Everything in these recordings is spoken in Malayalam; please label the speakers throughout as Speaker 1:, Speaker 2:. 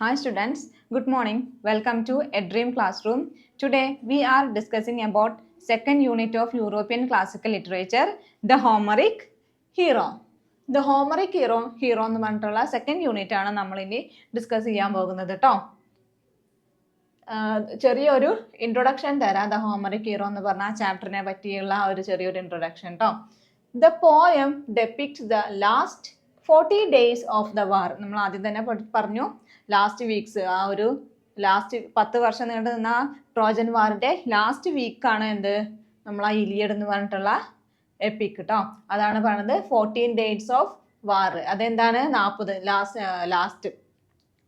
Speaker 1: Hi students, good morning. Welcome to A Dream Classroom. Today we are discussing about second unit of European Classical Literature, The Homeric Hero. The Homeric Hero എന്ന് പറഞ്ഞിട്ടുള്ള സെക്കൻഡ് യൂണിറ്റ് ആണ് നമ്മൾ ഇനി ഡിസ്കസ് ചെയ്യാൻ പോകുന്നത് കേട്ടോ. ചെറിയൊരു ഇൻട്രൊഡക്ഷൻ തരാം. ദ ഹോമറിക് ഹീറോ എന്ന് പറഞ്ഞ ചാപ്റ്ററിനെ പറ്റിയുള്ള ഒരു ചെറിയൊരു ഇൻട്രൊഡക്ഷൻ കേട്ടോ. The poem depicts the last 40 days of the war. നമ്മൾ ആദ്യം തന്നെ പറഞ്ഞു ലാസ്റ്റ് വീക്സ്, ആ ഒരു ലാസ്റ്റ് 10 വർഷം നീണ്ടു നിന്ന ട്രോജൻ വാറിന്റെ ലാസ്റ്റ് വീക്കാണ് എന്ത് നമ്മൾ ആ ഇലിയഡ് എന്ന് പറഞ്ഞിട്ടുള്ള എപ്പിക് കേട്ടോ. അതാണ് പറയുന്നത് 14 days ഓഫ് വാർ. അതെന്താണ് 40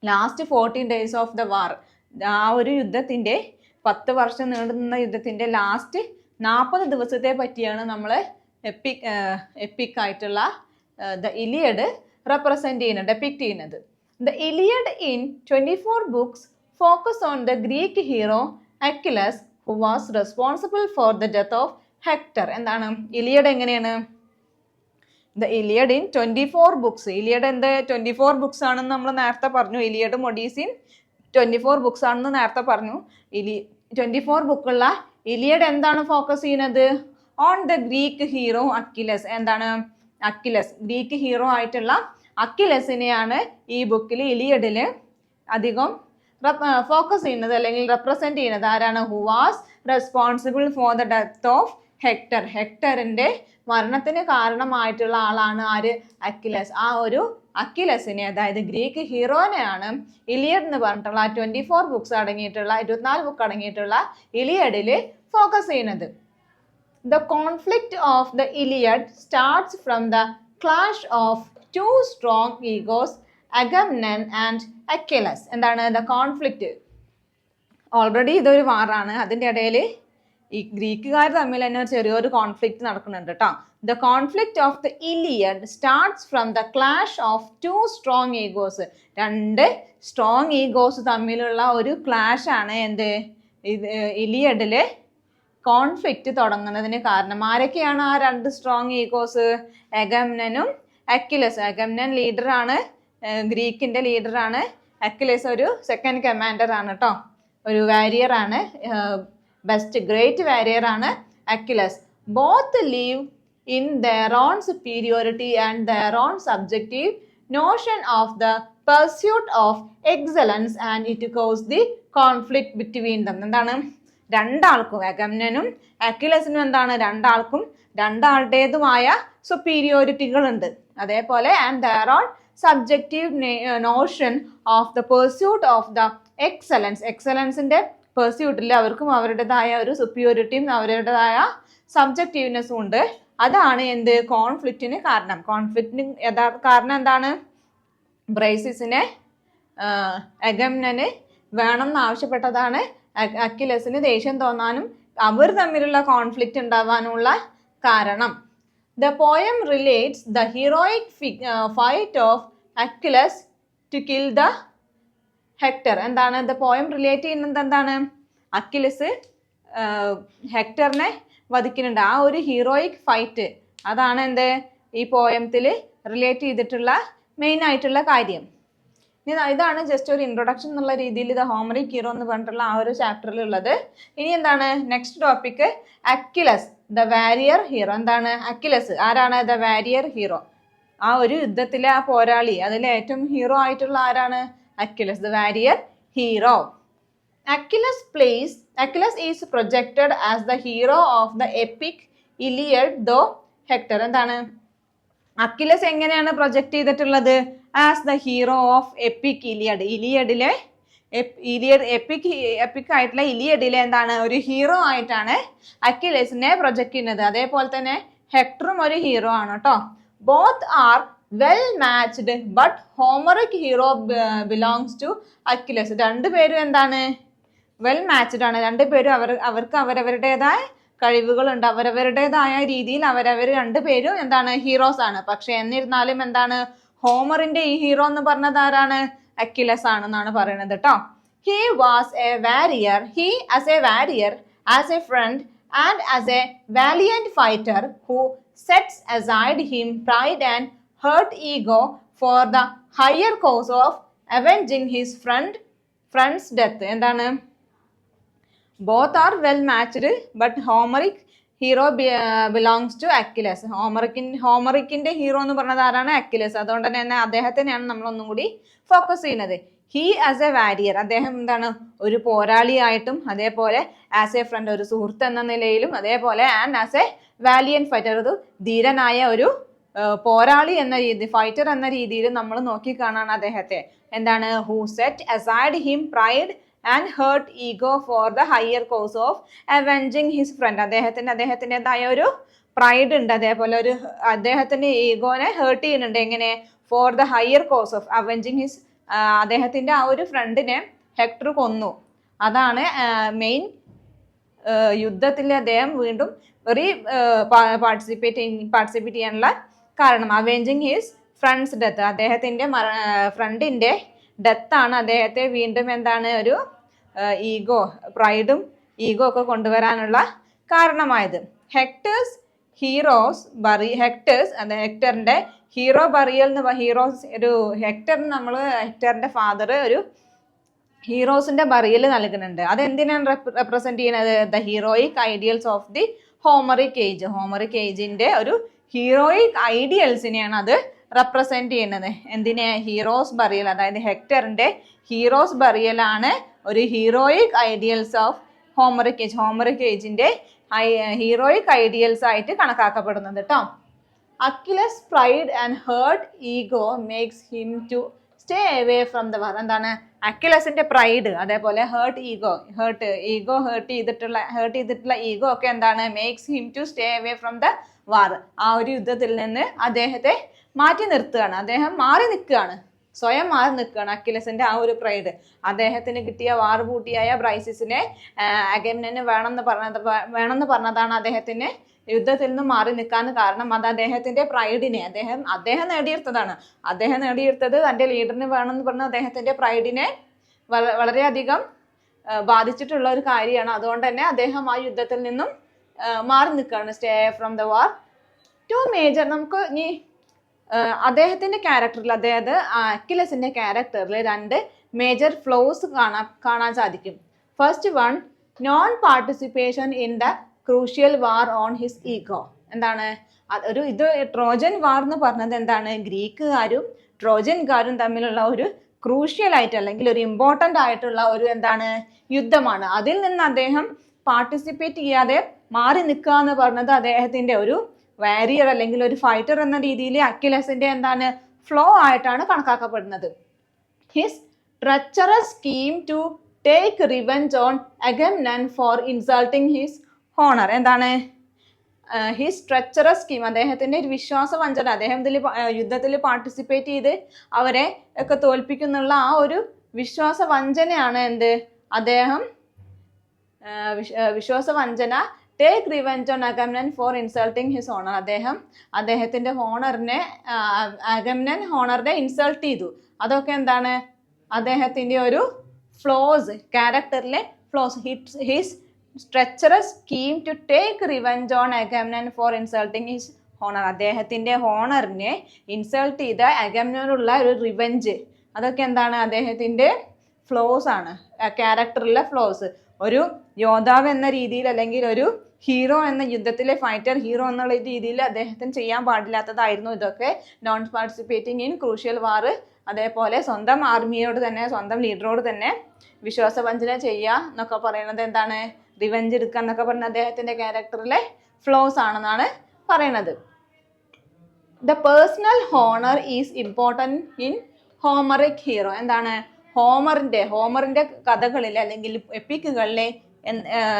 Speaker 1: last 14 days of the war. ആ ഒരു യുദ്ധത്തിന്റെ 10 വർഷം നീണ്ടു നിന്ന യുദ്ധത്തിന്റെ ലാസ്റ്റ് 40 ദിവസത്തെ പറ്റിയാണ് നമ്മൾ എപ്പിക് ആയിട്ടുള്ള ദ ഇലിയഡ് ഡെപിക്ട് ചെയ്യുന്നത്. The Iliad in 24 books focus on the Greek hero Achilles, who was responsible for the death of Hector. എന്താണ് ഇലിയഡ് എങ്ങനെയാണ്? The Iliad in 24 books. Iliad എന്ത് 24 ബുക്സ് ആണെന്ന് നമ്മൾ നേരത്തെ പറഞ്ഞു. ഇലിയഡും ഒഡീസിയും 24 ബുക്സ് ആണെന്ന് നേരത്തെ പറഞ്ഞു. 24 ബുക്കുള്ള ഇലിയഡ് എന്താണ് ഫോക്കസ് ചെയ്യുന്നത്? On the Greek hero Achilles. എന്താണ് അക്കിലസ്? ഗ്രീക്ക് ഹീറോ ആയിട്ടുള്ള അക്കിലസിനെയാണ് ഈ ബുക്കിൽ ഇലിയഡില് അധികം ഫോക്കസ് ചെയ്യുന്നത് അല്ലെങ്കിൽ റെപ്രസെന്റ് ചെയ്യുന്നത്. ആരാണ്? Who was responsible for the death of Hector. ഹെക്ടറിന്റെ മരണത്തിന് കാരണമായിട്ടുള്ള ആളാണ് ആര്? അക്കിലസ്. ആ ഒരു അക്കിലസിനെ, അതായത് ഗ്രീക്ക് ഹീറോനെയാണ് ഇലിയഡ് എന്ന് പറഞ്ഞിട്ടുള്ള 24 ബുക്സ് അടങ്ങിയിട്ടുള്ള 24 ബുക്ക് അടങ്ങിയിട്ടുള്ള ഇലിയഡില് ഫോക്കസ് ചെയ്യുന്നത്. The conflict of the Iliad starts from the clash of two strong egos, Agamemnon and Achilles. എന്താണ് ദ കോൺഫ്ലിക്റ്റ്? ഓൾറെഡി ഇതൊരു വാറാണ്. അതിൻ്റെ ഇടയിൽ ഈ ഗ്രീക്കുകാർ തമ്മിൽ തന്നെ ചെറിയൊരു കോൺഫ്ലിക്റ്റ് നടക്കുന്നുണ്ട് കേട്ടോ. The conflict of the Iliad starts from the clash of two strong Egoss. രണ്ട് സ്ട്രോങ് ഈഗോസ് തമ്മിലുള്ള ഒരു ക്ലാഷ് ആണ് എന്ത് ഇലിയഡില് കോൺഫ്ലിക്റ്റ് തുടങ്ങുന്നതിന് കാരണം. ആരൊക്കെയാണ് ആ രണ്ട് സ്ട്രോങ് ഈഗോസ്? അഗംനനും അക്കിലസ്. അഗംനൻ ലീഡറാണ്, ഗ്രീക്കിന്റെ ലീഡറാണ്. അക്കിലസ് ഒരു സെക്കൻഡ് കമാൻഡർ ആണ് കേട്ടോ, ഒരു വാരിയർ ആണ്, ഗ്രേറ്റ് വാരിയർ ആണ് Achilles. Both leave in their own superiority and their own subjective notion of the pursuit of excellence and it cos the conflict between them. എന്താണ് രണ്ടാൾക്കും, അഗംനനും അക്കിലസിനും എന്താണ് രണ്ടാൾക്കും രണ്ടാളുടേതുമായ സുപ്പീരിയോറിറ്റികൾ ഉണ്ട്. അതേപോലെ and their own subjective notion of the pursuit of the excellence. എക്സലൻസിന്റെ പെർസ്യൂട്ടിൽ അവർക്കും അവരുടേതായ ഒരു സുപ്പീരിയോറിറ്റിയും അവരുടേതായ സബ്ജക്റ്റീവ്നെസ്സും ഉണ്ട്. അതാണ് എന്ത് കോൺഫ്ലിക്റ്റിന് കാരണം. കോൺഫ്ലിക്റ്റിന് കാരണം എന്താണ്? ബ്രൈസിസിനെ അഗംനന് വേണം എന്ന് ആവശ്യപ്പെട്ടതാണ്. അക്കിലസിന് ദേഷ്യം തോന്നാനും അവർ തമ്മിലുള്ള കോൺഫ്ലിക്റ്റ് ഉണ്ടാവാനുള്ള കാരണം. The poem relates the heroic fight of Achilles to kill the Hector. എന്താണ് ദ പോയം റിലേറ്റ് ചെയ്യുന്നത്? എന്താണ് അക്കിലസ് ഹെക്ടറിനെ വധിക്കുന്നുണ്ട്. ആ ഒരു ഹീറോയിക് ഫൈറ്റ്, അതാണ് എന്ത് ഈ പോയത്തിൽ റിലേറ്റ് ചെയ്തിട്ടുള്ള മെയിൻ ആയിട്ടുള്ള കാര്യം. ഇതാണ് ജസ്റ്റ് ഒരു ഇൻട്രൊഡക്ഷൻ എന്നുള്ള രീതിയിൽ ദ ഹോമറിക് ഹീറോ എന്ന് പറഞ്ഞിട്ടുള്ള ആ ഒരു ചാപ്റ്ററിൽ ഉള്ളത്. ഇനി എന്താണ് next topic? Achilles the Warrier hero. എന്താണ് അക്കിലസ്? ആരാണ് ദ വാരിയർ ഹീറോ? ആ ഒരു യുദ്ധത്തിലെ ആ പോരാളി, അതിലെ ഏറ്റവും ഹീറോ ആയിട്ടുള്ള ആരാണ്? Achilles, the Warrier hero. Achilles is projected as the hero of the epic Iliad, though Hector. എന്താണ് അക്കിലസ് എങ്ങനെയാണ് പ്രൊജക്ട് ചെയ്തിട്ടുള്ളത്? As the hero of epic Iliad. ഇലിയഡിലെ എപ്പിക് ആയിട്ടുള്ള ഇലിയഡിലെ എന്താണ് ഒരു ഹീറോ ആയിട്ടാണ് അക്കിലസിനെ പ്രൊജക്ട് ചെയ്യുന്നത്. അതേപോലെ തന്നെ ഹെക്ടറും ഒരു ഹീറോ ആണ് കേട്ടോ. Both are well matched but Homeric hero belongs to Achilles. രണ്ടുപേരും എന്താണ് വെൽ മാച്ച്ഡ് ആണ്. രണ്ടുപേരും അവർക്ക് അവരവരുടേതായ കഴിവുകളുണ്ട്. അവരവരുടേതായ രീതിയിൽ അവരവർ രണ്ടുപേരും എന്താണ് ഹീറോസ് ആണ്. പക്ഷെ എന്നിരുന്നാലും എന്താണ് ഹോമറിന്റെ ഈ ഹീറോ എന്ന് പറഞ്ഞത് ആരാണ്? അക്കിലസ് ആണെന്നാണ് പറയുന്നത് കേട്ടോ. He was a warrior. He as a warrior, as a friend and as a valiant fighter who sets aside him pride and hurt ego for the higher cause of avenging his friend's death. എന്താണ്? Both are well matched, but Homeric hero belongs to Achilles. ഹോമറിക്കിന്റെ ഹീറോ എന്ന് പറഞ്ഞത് ആരാണ്? അക്കിലസ്. അതുകൊണ്ട് തന്നെ അദ്ദേഹത്തിനെയാണ് നമ്മൾ ഒന്നും കൂടി ഫോക്കസ് ചെയ്യുന്നത്. ഹി ആസ് എ വാരിയർ, അദ്ദേഹം എന്താണ്? ഒരു പോരാളിയായിട്ടും, അതേപോലെ ആസ് എ ഫ്രണ്ട്, ഒരു സുഹൃത്ത് എന്ന നിലയിലും, അതേപോലെ and as A valiant fighter, ഒരു ധീരനായ ഒരു പോരാളി എന്ന രീതി, ഫൈറ്റർ എന്ന രീതിയിൽ നമ്മൾ നോക്കിക്കാണാണ് അദ്ദേഹത്തെ. എന്താണ്? Who set aside him pride and hurt ego for the higher cause of avenging his friend. അദ്ദേഹത്തിൻ്റെതായ ഒരു പ്രൈഡ് ഉണ്ട്, അതേപോലെ ഒരു അദ്ദേഹത്തിന്റെ ഈഗോനെ ഹേർട്ട് ചെയ്യുന്നുണ്ട്. എങ്ങനെ? For the higher cause of avenging his, അദ്ദേഹത്തിന്റെ ആ ഒരു ഫ്രണ്ടിനെ ഹെക്ടർ കൊന്നു. അതാണ് മെയിൻ യുദ്ധത്തിൽ അദ്ദേഹം വീണ്ടും പാർട്ടിസിപ്പേറ്റ് ചെയ്യാനുള്ള കാരണം. അവെഞ്ചിങ് ഹിസ് ഫ്രണ്ട്സ് ഡെത്ത്, അദ്ദേഹത്തിന്റെ ഫ്രണ്ടിന്റെ ഡെത്താണ് അദ്ദേഹത്തെ വീണ്ടും എന്താണ്? ഒരു ഈഗോ, പ്രൈഡും ഈഗോ ഒക്കെ കൊണ്ടുവരാനുള്ള കാരണമായത്. ഹെക്ടേഴ്സ് ഹെക്ടറിന്റെ ഹീറോ ബറിയൽ എന്ന് ഹീറോസ് ഒരു ഹെക്ടറിന്റെ ഫാദർ ഒരു ഹീറോസിന്റെ ബറിയൽ നൽകുന്നുണ്ട്. അതെന്തിനാണ് റെപ്രസെന്റ് ചെയ്യുന്നത്? The heroic ideals of the Homeric age. Homeric ഏജിന്റെ ഒരു ഹീറോയിക് ഐഡിയൽസിനെയാണ് അത് റെപ്രസെന്റ് ചെയ്യുന്നത്. എന്തിനെ? ഹീറോസ് ബറിയൽ, അതായത് ഹെക്ടറിന്റെ ഹീറോസ് ബറിയൽ ആണ് ഒരു heroic ideals of Homeric age. Homeric ഏജിന്റെ ഹീറോയിക് ഐഡിയൽസ് ആയിട്ട് കണക്കാക്കപ്പെടുന്നത് കേട്ടോ. Achilles pride and hurt ego makes him to stay away from the war. എന്താണ്? അക്കിലസിന്റെ പ്രൈഡ്, അതേപോലെ ഹേർട്ട് ചെയ്തിട്ടുള്ള ഈഗോ ഒക്കെ എന്താണ്? Makes him to stay away from the war. ആ ഒരു യുദ്ധത്തിൽ നിന്ന് അദ്ദേഹത്തെ മാറ്റി നിർത്തുകയാണ്, അദ്ദേഹം മാറി നിൽക്കുകയാണ്, സ്വയം മാറി നിൽക്കുകയാണ്. അക്കിലസിന്റെ ആ ഒരു പ്രൈഡ്, അദ്ദേഹത്തിന് കിട്ടിയ വാർപൂട്ടിയായ ബ്രൈസിസിനെ അഗംനന് വേണമെന്ന് പറഞ്ഞതാണ് അദ്ദേഹത്തിന് യുദ്ധത്തിൽ നിന്ന് മാറി നിൽക്കാൻ കാരണം. അത് അദ്ദേഹത്തിന്റെ പ്രൈഡിനെ അദ്ദേഹം നേടിയെടുത്തതാണ്. അദ്ദേഹം നേടിയെടുത്തത് തന്റെ ലീഡറിന് വേണമെന്ന് പറഞ്ഞ അദ്ദേഹത്തിന്റെ പ്രൈഡിനെ വളരെയധികം ബാധിച്ചിട്ടുള്ള ഒരു കാര്യമാണ്. അതുകൊണ്ട് തന്നെ അദ്ദേഹം ആ യുദ്ധത്തിൽ നിന്നും മാറി നിൽക്കുകയാണ്, stay from the war. Two major, നമുക്ക് ഇനി അദ്ദേഹത്തിന്റെ ക്യാരക്ടറിൽ, അതായത് അക്കിലസിന്റെ ക്യാരക്ടറിൽ 2 മേജർ ഫ്ലോസ് കാണാൻ സാധിക്കും. First one, non participation in the crucial war on his ego. എന്താണ്? ഇത് ട്രോജൻ വാർ എന്ന് പറഞ്ഞത് എന്താണ്? ഗ്രീക്കുകാരും ട്രോജൻകാരും തമ്മിലുള്ള ഒരു ക്രൂഷ്യൽ ആയിട്ട്, അല്ലെങ്കിൽ ഒരു ഇമ്പോർട്ടൻ്റ് ആയിട്ടുള്ള ഒരു എന്താണ്? യുദ്ധമാണ്. അതിൽ നിന്ന് അദ്ദേഹം പാർട്ടിസിപ്പേറ്റ് ചെയ്യാതെ മാറി നിൽക്കുക എന്ന് പറഞ്ഞത് അദ്ദേഹത്തിന്റെ ഒരു വാരിയർ അല്ലെങ്കിൽ ഒരു ഫൈറ്റർ എന്ന രീതിയിൽ അക്കിലസിന്റെ എന്താണ്? ഫ്ലോ ആയിട്ടാണ് കണക്കാക്കപ്പെടുന്നത്. His treacherous scheme to take revenge on Agamemnon for insulting his honour. എന്താണ്? ഹിസ് ട്രച്ചറസ് സ്കീം, അദ്ദേഹത്തിന്റെ ഒരു വിശ്വാസവഞ്ചന, അദ്ദേഹം യുദ്ധത്തിൽ പാർട്ടിസിപ്പേറ്റ് ചെയ്ത് അവരെ ഒക്കെ തോൽപ്പിക്കുന്നുള്ള ആ ഒരു വിശ്വാസവഞ്ചനയാണ് എന്ത്? അദ്ദേഹം വിശ്വാസവഞ്ചന, take revenge on Agamemnon for insulting his honour. അദ്ദേഹത്തിന്റെ അഗംനൻ ഹോണറിനെ ഇൻസൾട്ട് ചെയ്തു. അതൊക്കെ എന്താണ്? അദ്ദേഹത്തിന്റെ ഒരു ഫ്ലോസ്, ക്യാരക്ടറിലെ flaws. His treacherous scheme to take revenge on Agamemnon for insulting his honour. അദ്ദേഹത്തിന്റെ ഹോണറിനെ ഇൻസൾട്ട് ചെയ്ത അഗംനനുള്ള ഒരു റിവെഞ്ച്, അതൊക്കെ എന്താണ്? അദ്ദേഹത്തിന്റെ ഫ്ലോസ് ആണ്, ക്യാരക്ടറിലെ ഫ്ലോസ്. ഒരു യോദ്ധാവ് എന്ന രീതിയിൽ, അല്ലെങ്കിൽ ഒരു ഹീറോ എന്ന യുദ്ധത്തിലെ ഫൈറ്റർ ഹീറോ എന്നുള്ള രീതിയിൽ അദ്ദേഹത്തിന് ചെയ്യാൻ പാടില്ലാത്തതായിരുന്നു ഇതൊക്കെ. നോൺ പാർട്ടിസിപ്പേറ്റിംഗ് ഇൻ ക്രൂഷ്യൽ വാർ, അതേപോലെ സ്വന്തം ആർമിയോട് തന്നെ, സ്വന്തം ലീഡറോട് തന്നെ വിശ്വാസവഞ്ചന ചെയ്യുക എന്നൊക്കെ പറയുന്നത് എന്താണ്? റിവെഞ്ച് എടുക്കുക എന്നൊക്കെ പറഞ്ഞ അദ്ദേഹത്തിന്റെ ക്യാരക്ടറിലെ ഫ്ലോസ് ആണെന്നാണ് പറയുന്നത്. The personal honour is important in Homeric hero. എന്താണ്? ഹോമറിന്റെ കഥകളിൽ അല്ലെങ്കിൽ എപ്പിക്കുകളിലെ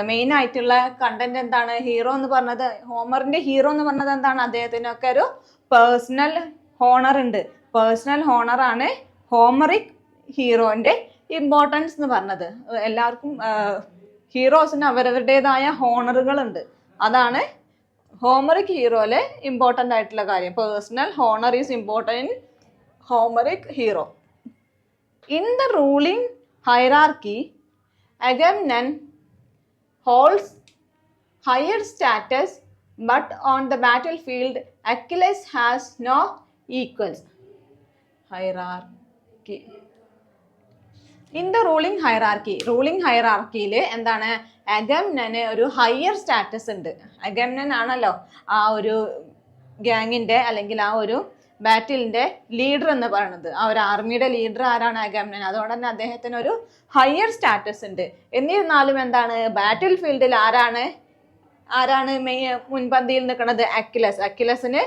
Speaker 1: മെയിൻ ആയിട്ടുള്ള കണ്ടന്റ് എന്താണ്? ഹീറോ എന്ന് പറഞ്ഞത്, ഹോമറിന്റെ ഹീറോ എന്ന് പറഞ്ഞത് എന്താണ്? അദ്ദേഹത്തിനൊക്കെ ഒരു പേഴ്സണൽ ഹോണർ ഉണ്ട്. പേഴ്സണൽ ഹോണറാണ് ഹോമറിക് ഹീറോന്റെ ഇമ്പോർട്ടൻസ് എന്ന് പറഞ്ഞത്. എല്ലാവർക്കും ഹീറോസിന് അവരവരുടേതായ ഹോണറുകളുണ്ട്. അതാണ് ഹോമറിക് ഹീറോയിലെ ഇമ്പോർട്ടൻ്റ് ആയിട്ടുള്ള കാര്യം. Personal honour is important in Homeric hero. In the ruling hierarchy, Agamemnon holds higher status, but on the battlefield, Achilles has no equals. Hierarchy. In the ruling ഹൈറാർക്കിയിൽ എന്താണ്, അഗംനന് ഒരു ഹയർ സ്റ്റാറ്റസ് ഉണ്ട്. അഗംനൻ ആണല്ലോ ആ ഒരു ഗ്യാങ്ങിന്റെ അല്ലെങ്കിൽ ആ ഒരു ബാറ്റിലിന്റെ ലീഡർ എന്ന് പറയുന്നത്. ആ ഒരു ആർമിയുടെ ലീഡർ ആരാണ്? അഗംനൻ. അതുകൊണ്ട് തന്നെ അദ്ദേഹത്തിന് ഒരു ഹയർ സ്റ്റാറ്റസ് ഉണ്ട്. എന്നിരുന്നാലും എന്താണ്, ബാറ്റിൽ ഫീൽഡിൽ ആരാണ് മുൻപന്തിയിൽ നിൽക്കുന്നത്? അക്കിലസിന്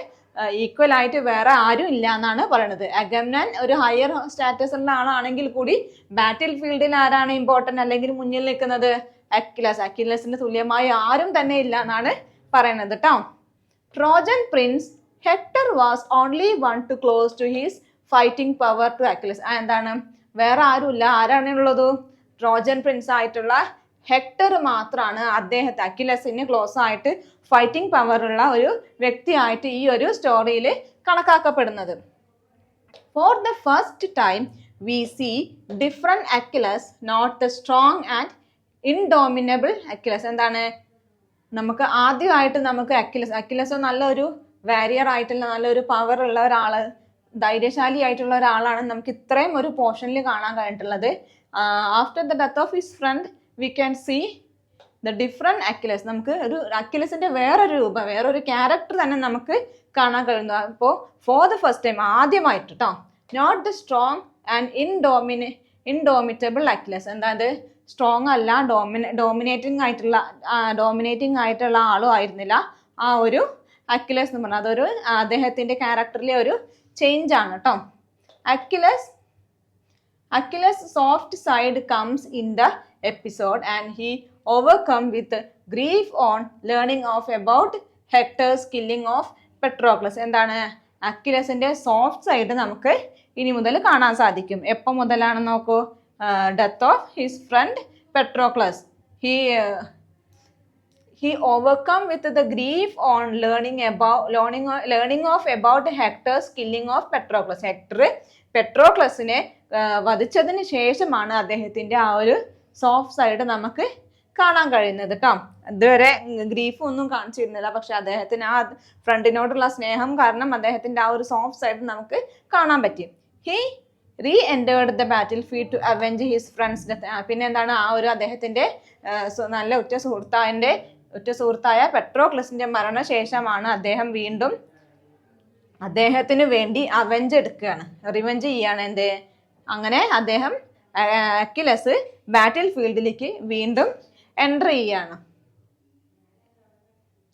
Speaker 1: ഈക്വൽ ആയിട്ട് വേറെ ആരും ഇല്ല എന്നാണ് പറയുന്നത്. അഗംനൻ ഒരു ഹയർ സ്റ്റാറ്റസ് ഉള്ള ആളാണെങ്കിൽ കൂടി ബാറ്റിൽ ഫീൽഡിൽ ആരാണ് ഇമ്പോർട്ടന്റ് അല്ലെങ്കിൽ മുന്നിൽ നിൽക്കുന്നത്? അക്കിലസിന് തുല്യമായി ആരും തന്നെ ഇല്ല എന്നാണ് പറയുന്നത് കേട്ടോ. Trojan prince Hector was only one to close to his fighting power to Achilles. എന്താണ്, വേറെ ആരുമില്ല. ആരാണുള്ളത്? ട്രോജൻ പ്രിൻസ് ആയിട്ടുള്ള ഹെക്ടർ മാത്രമാണ് അക്കിലസിന് ക്ലോസ് ആയിട്ട് ഫൈറ്റിംഗ് പവർ ഉള്ള ഒരു വ്യക്തിയായിട്ട് ഈ ഒരു സ്റ്റോറിയിൽ കണക്കാക്കപ്പെടുന്നത്. For the first time we see different Achilles, not the strong and indomitable Achilles. എന്താണ്, നമുക്ക് ആദ്യമായിട്ട് നമുക്ക് അക്കിലസ് നല്ലൊരു വാരിയർ ആയിട്ടുള്ള നല്ലൊരു പവർ ഉള്ള ഒരാള്, ധൈര്യശാലി ആയിട്ടുള്ള ഒരാളാണ് നമുക്ക് ഇത്രയും ഒരു പോർഷനിൽ കാണാൻ കഴിഞ്ഞിട്ടുള്ളത്. After the death of his friend we can see the different Achilles. നമുക്ക് ഒരു അക്കിലസിന്റെ വേറൊരു രൂപം, വേറൊരു ക്യാരക്ടർ തന്നെ നമുക്ക് കാണാൻ കഴിയുന്നു. അപ്പോൾ ഫോർ ദ ഫസ്റ്റ് ടൈം, ആദ്യമായിട്ട് കേട്ടോ, not the strong and indomitable Achilles. എന്തായത്, സ്ട്രോങ് അല്ല, ഡോമിനേറ്റിംഗ് ആയിട്ടുള്ള ആളും ആയിരുന്നില്ല ആ ഒരു അക്കിലസ് എന്ന് പറഞ്ഞാൽ. അതൊരു അദ്ദേഹത്തിന്റെ ക്യാരക്ടറിലെ ഒരു ചേഞ്ച് ആണ് കേട്ടോ. Achilles soft side comes in the episode and he overcome with grief on learning of about Hector's killing of Patroclus. എന്താണ്, അക്കിലസിന്റെ സോഫ്റ്റ് സൈഡ് നമുക്ക് ഇനി മുതൽ കാണാൻ സാധിക്കും. എപ്പോൾ മുതലാണ് നോക്കൂ, death of his friend Patroclus. he overcome with the grief on learning of about Hector's killing of Patroclus. Hector പെട്രോക്ലസിനെ വധിച്ചതിന് ശേഷമാണ് അദ്ദേഹത്തിന്റെ ആ ഒരു സോഫ്റ്റ് സൈഡ് നമുക്ക് കാണാൻ കഴിയുന്നത് കേട്ടോ. ഇതുവരെ ഗ്രീഫ് ഒന്നും കാണിച്ചിരുന്നില്ല, പക്ഷെ അദ്ദേഹത്തിന് ആ ഫ്രണ്ടിനോടുള്ള സ്നേഹം കാരണം അദ്ദേഹത്തിന്റെ ആ ഒരു സോഫ്റ്റ് സൈഡ് നമുക്ക് കാണാൻ പറ്റി. He re-entered the battlefield to avenge his friends death. പിന്നെ എന്താണ്, ആ ഒരു അദ്ദേഹത്തിന്റെ നല്ല ഉറ്റ സുഹൃത്തായ പെട്രോക്ലസിന്റെ മരണശേഷമാണ് അദ്ദേഹം വീണ്ടും അദ്ദേഹത്തിന് വേണ്ടി റിവെഞ്ച് ചെയ്യാണ്. എന്ത്, അങ്ങനെ അദ്ദേഹം അക്കിലസ് ബാറ്റിൽ ഫീൽഡിലേക്ക് വീണ്ടും എൻ്റർ ചെയ്യാണ്.